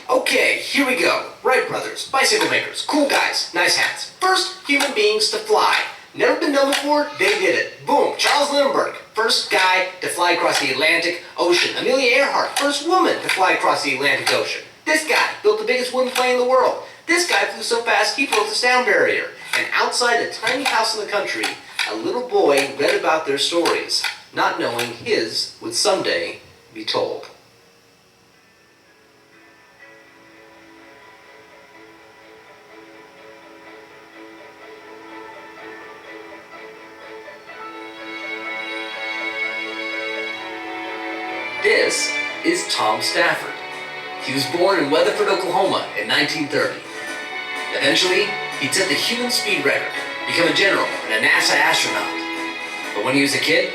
Okay, here we go. Wright brothers, bicycle makers, cool guys, nice hats. First human beings to fly. Never been done before, they did it. Boom, Charles Lindbergh, first guy to fly across the Atlantic Ocean. Amelia Earhart, first woman to fly across the Atlantic Ocean. This guy built the biggest wooden plane in the world. This guy flew so fast he broke the sound barrier. And outside a tiny house in the country, a little boy read about their stories, not knowing his would someday be told. This is Tom Stafford. He was born in Weatherford, Oklahoma in 1930. Eventually, he'd set the human speed record, become a general and a NASA astronaut. But when he was a kid,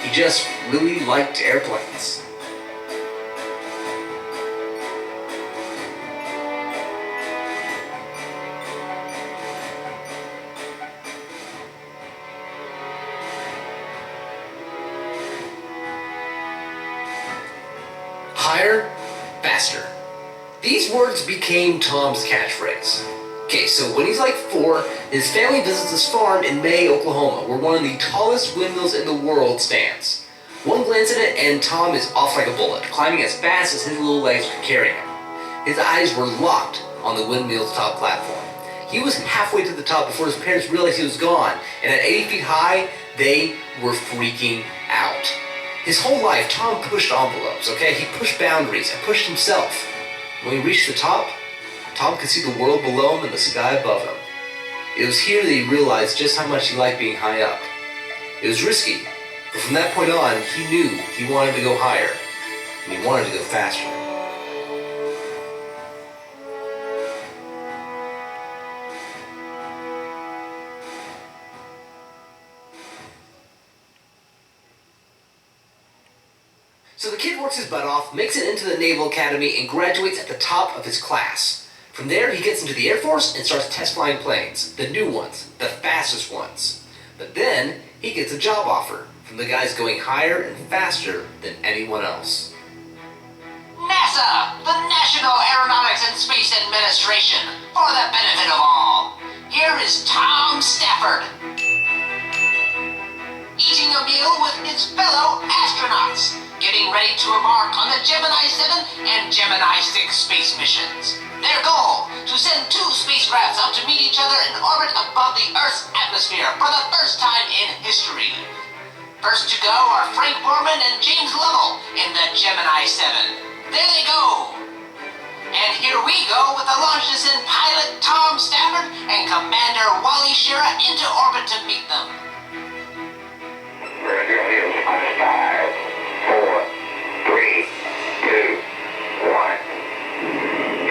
he just really liked airplanes. Higher, faster. These words became Tom's catchphrase. Okay, so when he's like 4, his family visits his farm in May, Oklahoma, where one of the tallest windmills in the world stands. One glance at it and Tom is off like a bullet, climbing as fast as his little legs could carry him. His eyes were locked on the windmill's top platform. He was halfway to the top before his parents realized he was gone, and at 80 feet high, they were freaking out. His whole life, Tom pushed envelopes, okay? He pushed boundaries and pushed himself. When he reached the top, Tom could see the world below him and the sky above him. It was here that he realized just how much he liked being high up. It was risky, but from that point on, he knew he wanted to go higher, and he wanted to go faster. So the kid works his butt off, makes it into the Naval Academy, and graduates at the top of his class. From there, he gets into the Air Force and starts test flying planes, the new ones, the fastest ones. But then, he gets a job offer from the guys going higher and faster than anyone else. NASA, the National Aeronautics and Space Administration, for the benefit of all. Here is Tom Stafford, eating a meal with his fellow astronauts, getting ready to embark on the Gemini 7 and Gemini 6 space missions. Their goal, to send 2 spacecrafts up to meet each other in orbit above the Earth's atmosphere for the first time in history. First to go are Frank Borman and James Lovell in the Gemini 7. There they go. And here we go with the launch descent pilot Tom Stafford and Commander Wally Schirra into orbit to meet them. Radio is on 5, 4, 3, 2, 1.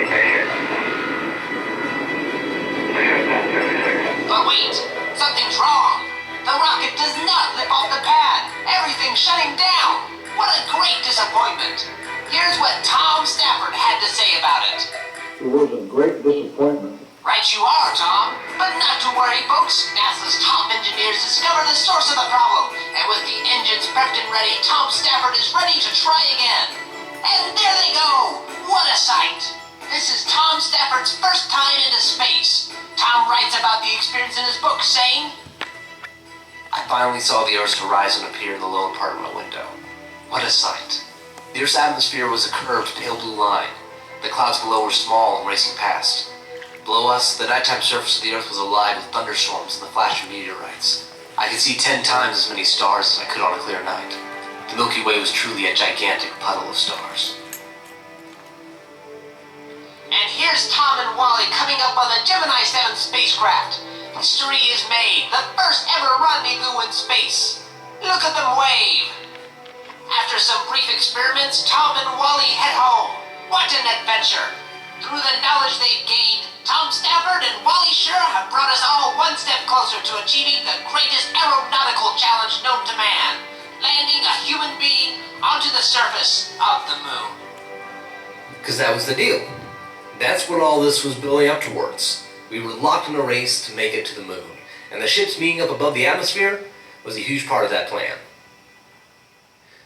Ignition. But wait, something's wrong. The rocket does not lift off the pad. Everything's shutting down. What a great disappointment. Here's what Tom Stafford had to say about it. It was a great disappointment. Right you are, Tom. But not to worry, folks. NASA's top engineers discovered the source of the problem. And with the engines prepped and ready, Tom Stafford is ready to try again. And there they go. What a sight. This is Tom Stafford's first time into space. Tom writes about the experience in his book, saying, I finally saw the Earth's horizon appear in the lower part of my window. What a sight. The Earth's atmosphere was a curved, pale blue line. The clouds below were small and racing past. Below us, the nighttime surface of the Earth was alive with thunderstorms and the flash of meteorites. I could see 10 times as many stars as I could on a clear night. The Milky Way was truly a gigantic puddle of stars. and here's Tom and Wally coming up on the Gemini 7 spacecraft. History is made, the first ever rendezvous in space. Look at them wave. After some brief experiments, Tom and Wally head home. What an adventure! Through the knowledge they've gained, Tom Stafford and Wally Schirra have brought us all one step closer to achieving the greatest aeronautical challenge known to man, landing a human being onto the surface of the moon. Because that was the deal. That's what all this was building up towards. We were locked in a race to make it to the moon, and the ships being up above the atmosphere was a huge part of that plan.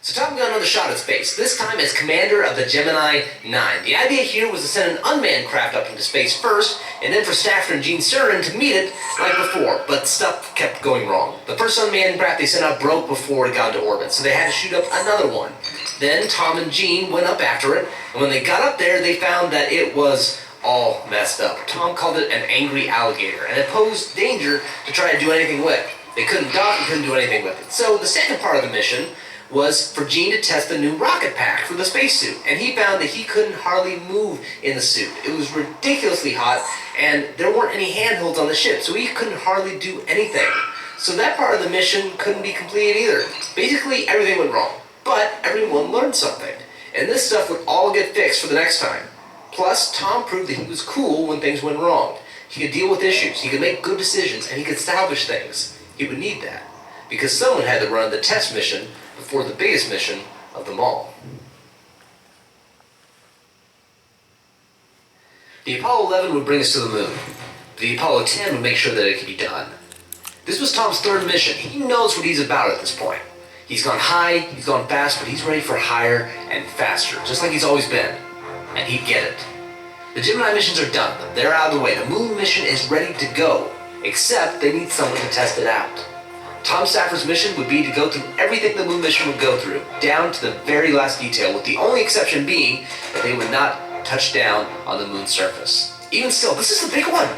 So Tom got another shot at space, this time as commander of the Gemini 9. The idea here was to send an unmanned craft up into space first, and then for Stafford and Gene Cernan to meet it like before, but stuff kept going wrong. The first unmanned craft they sent up broke before it got into orbit, so they had to shoot up another one. Then Tom and Gene went up after it, and when they got up there, they found that it was all messed up. Tom called it an angry alligator, and it posed danger to try to do anything with. They couldn't dock and couldn't do anything with it. So the second part of the mission was for Gene to test the new rocket pack for the spacesuit, and he found that he couldn't hardly move in the suit. It was ridiculously hot, and there weren't any handholds on the ship, so he couldn't hardly do anything. So that part of the mission couldn't be completed either. Basically, everything went wrong, but everyone learned something, and this stuff would all get fixed for the next time. Plus, Tom proved that he was cool when things went wrong. He could deal with issues, he could make good decisions, and he could salvage things. He would need that, because someone had to run the test mission before the biggest mission of them all. The Apollo 11 would bring us to the moon. The Apollo 10 would make sure that it could be done. This was Tom's third mission. He knows what he's about at this point. He's gone high, he's gone fast, but he's ready for higher and faster, just like he's always been. And he'd get it. The Gemini missions are done. They're out of the way. The moon mission is ready to go, except they need someone to test it out. Tom Stafford's mission would be to go through everything the moon mission would go through, down to the very last detail, with the only exception being that they would not touch down on the moon's surface. Even still, this is the big one.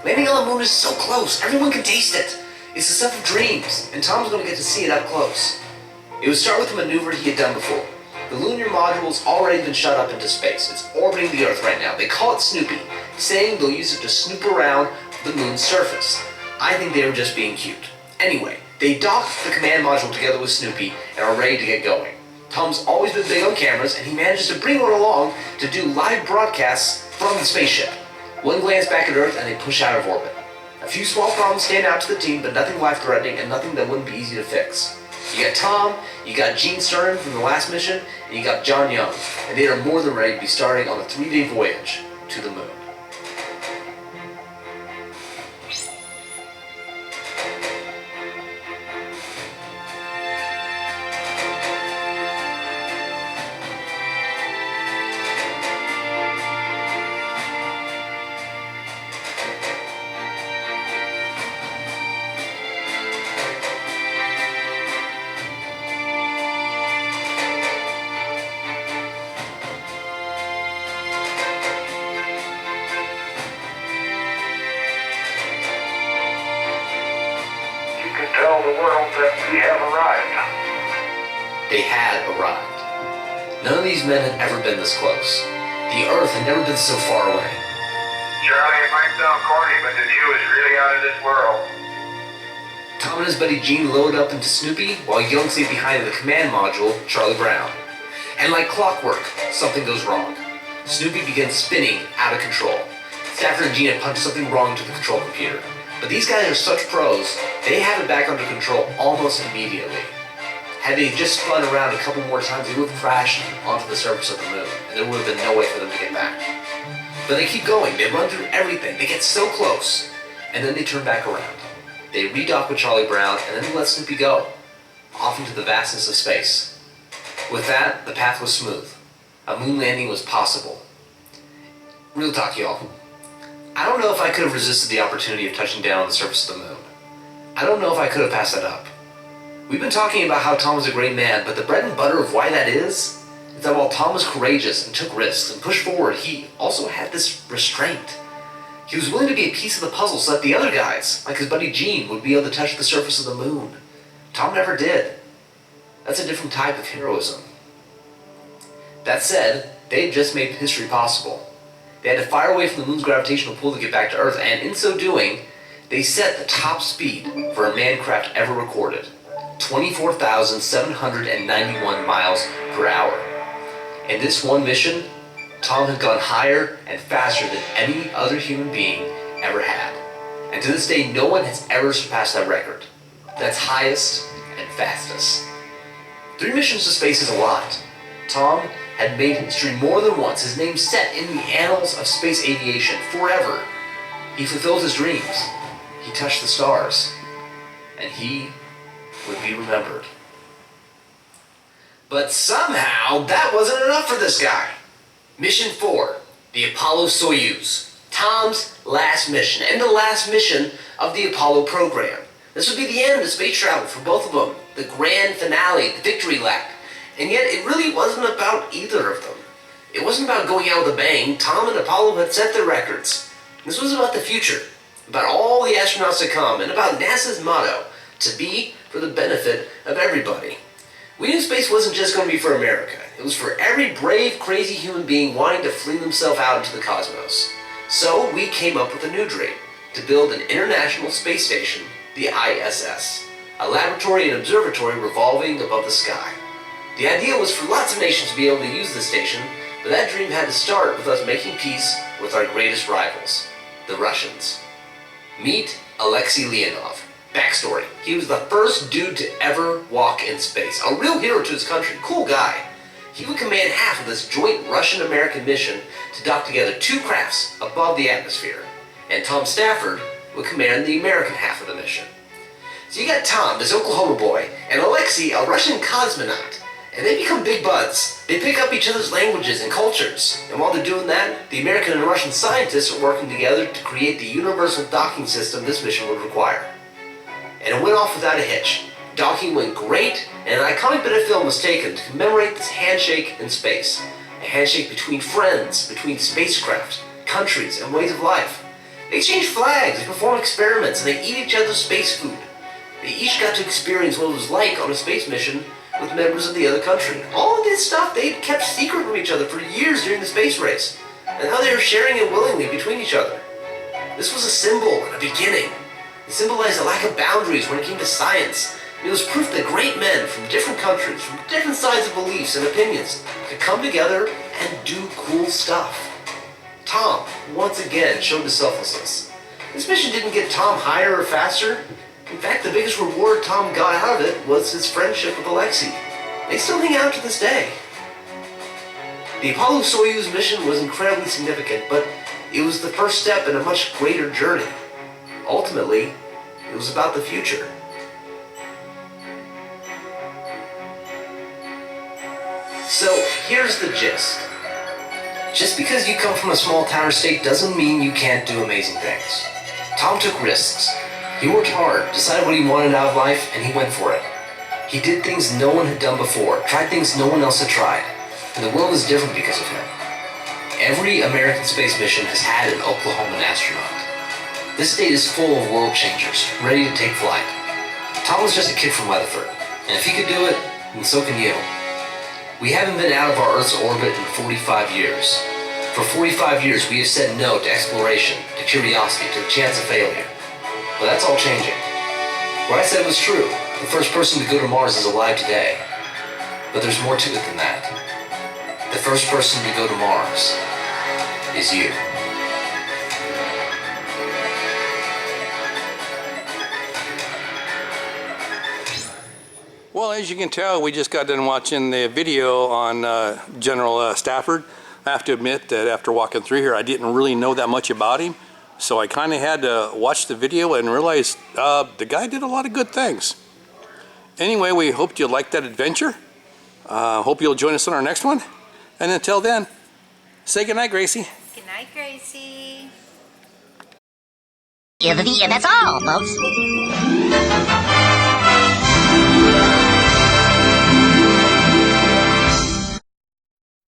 Landing on the moon is so close, everyone can taste it. It's the stuff of dreams, and Tom's going to get to see it up close. It would start with a maneuver he had done before. The lunar module's already been shot up into space. It's orbiting the Earth right now. They call it Snoopy, saying they'll use it to snoop around the moon's surface. I think they were just being cute. Anyway, they docked the command module together with Snoopy and are ready to get going. Tom's always been big on cameras, and he manages to bring one along to do live broadcasts from the spaceship. One glance back at Earth and they push out of orbit. A few small problems stand out to the team, but nothing life-threatening and nothing that wouldn't be easy to fix. You got Tom, you got Gene Cernan from the last mission, and you got John Young, and they are more than ready to be starting on a 3-day voyage to the moon. tell the world that we have arrived. They had arrived. None of these men had ever been this close. The Earth had never been so far away. Charlie, it might sound corny, but the view is really out of this world. Tom and his buddy Gene load up into Snoopy, while Young stayed behind in the command module, Charlie Brown. And like clockwork, something goes wrong. Snoopy begins spinning out of control. Stafford and Gene had punched something wrong to the control computer. But these guys are such pros, they have it back under control almost immediately. Had they just spun around a couple more times, they would have crashed onto the surface of the moon, and there would have been no way for them to get back. But they keep going, they run through everything, they get so close, and then they turn back around. They redock with Charlie Brown, and then they let Snoopy go, off into the vastness of space. With that, the path was smooth. A moon landing was possible. Real talk, y'all. I don't know if I could have resisted the opportunity of touching down on the surface of the moon. I don't know if I could have passed that up. We've been talking about how Tom was a great man, but the bread and butter of why that is that while Tom was courageous and took risks and pushed forward, he also had this restraint. He was willing to be a piece of the puzzle so that the other guys, like his buddy Gene, would be able to touch the surface of the moon. Tom never did. That's a different type of heroism. That said, they had just made history possible. They had to fire away from the moon's gravitational pull to get back to Earth, and in so doing, they set the top speed for a manned craft ever recorded, 24,791 miles per hour. In this one mission, Tom had gone higher and faster than any other human being ever had. And to this day, no one has ever surpassed that record. That's highest and fastest. 3 missions to space is a lot. Tom had made history more than once, his name set in the annals of space aviation forever. He fulfilled his dreams. He touched the stars. And he would be remembered. But somehow, that wasn't enough for this guy. Mission 4, the Apollo-Soyuz, Tom's last mission, and the last mission of the Apollo program. This would be the end of space travel for both of them, the grand finale, the victory lap. And yet, it really wasn't about either of them. It wasn't about going out with a bang. Tom and Apollo had set their records. This was about the future, about all the astronauts to come, and about NASA's motto, to be for the benefit of everybody. We knew space wasn't just going to be for America. It was for every brave, crazy human being wanting to fling themselves out into the cosmos. So we came up with a new dream, to build an international space station, the ISS, a laboratory and observatory revolving above the sky. The idea was for lots of nations to be able to use the station, but that dream had to start with us making peace with our greatest rivals, the Russians. Meet Alexei Leonov. Backstory: he was the first dude to ever walk in space. A real hero to his country. Cool guy. He would command half of this joint Russian-American mission to dock together 2 crafts above the atmosphere. And Tom Stafford would command the American half of the mission. So you got Tom, this Oklahoma boy, and Alexei, a Russian cosmonaut. And they become big buds. They pick up each other's languages and cultures. And while they're doing that, the American and Russian scientists are working together to create the universal docking system this mission would require. And it went off without a hitch. Docking went great, and an iconic bit of film was taken to commemorate this handshake in space. A handshake between friends, between spacecraft, countries, and ways of life. They exchange flags, they perform experiments, and they eat each other's space food. They each got to experience what it was like on a space mission with members of the other country. All of this stuff they'd kept secret from each other for years during the space race, and now they were sharing it willingly between each other. This was a symbol and a beginning. It symbolized a lack of boundaries when it came to science. It was proof that great men from different countries, from different sides of beliefs and opinions, could come together and do cool stuff. Tom, once again, showed his selflessness. This mission didn't get Tom higher or faster. In fact, the biggest reward Tom got out of it was his friendship with Alexei. They still hang out to this day. The Apollo-Soyuz mission was incredibly significant, but it was the first step in a much greater journey. Ultimately, it was about the future. So, here's the gist. Just because you come from a small town or state doesn't mean you can't do amazing things. Tom took risks. He worked hard, decided what he wanted out of life, and he went for it. He did things no one had done before, tried things no one else had tried. And the world is different because of him. Every American space mission has had an Oklahoman astronaut. This state is full of world changers, ready to take flight. Tom was just a kid from Weatherford, and if he could do it, then so can you. We haven't been out of our Earth's orbit in 45 years. For 45 years, we have said no to exploration, to curiosity, to the chance of failure. But that's all changing. What I said was true. The first person to go to Mars is alive today. But there's more to it than that. The first person to go to Mars is you. Well, as you can tell, we just got done watching the video on General Stafford. I have to admit that after walking through here, I didn't really know that much about him. So I kind of had to watch the video and realize the guy did a lot of good things. Anyway, we hope you liked that adventure. Hope you'll join us on our next one. And until then, say goodnight, Gracie. Good night, Gracie. Yeah, that's all, folks.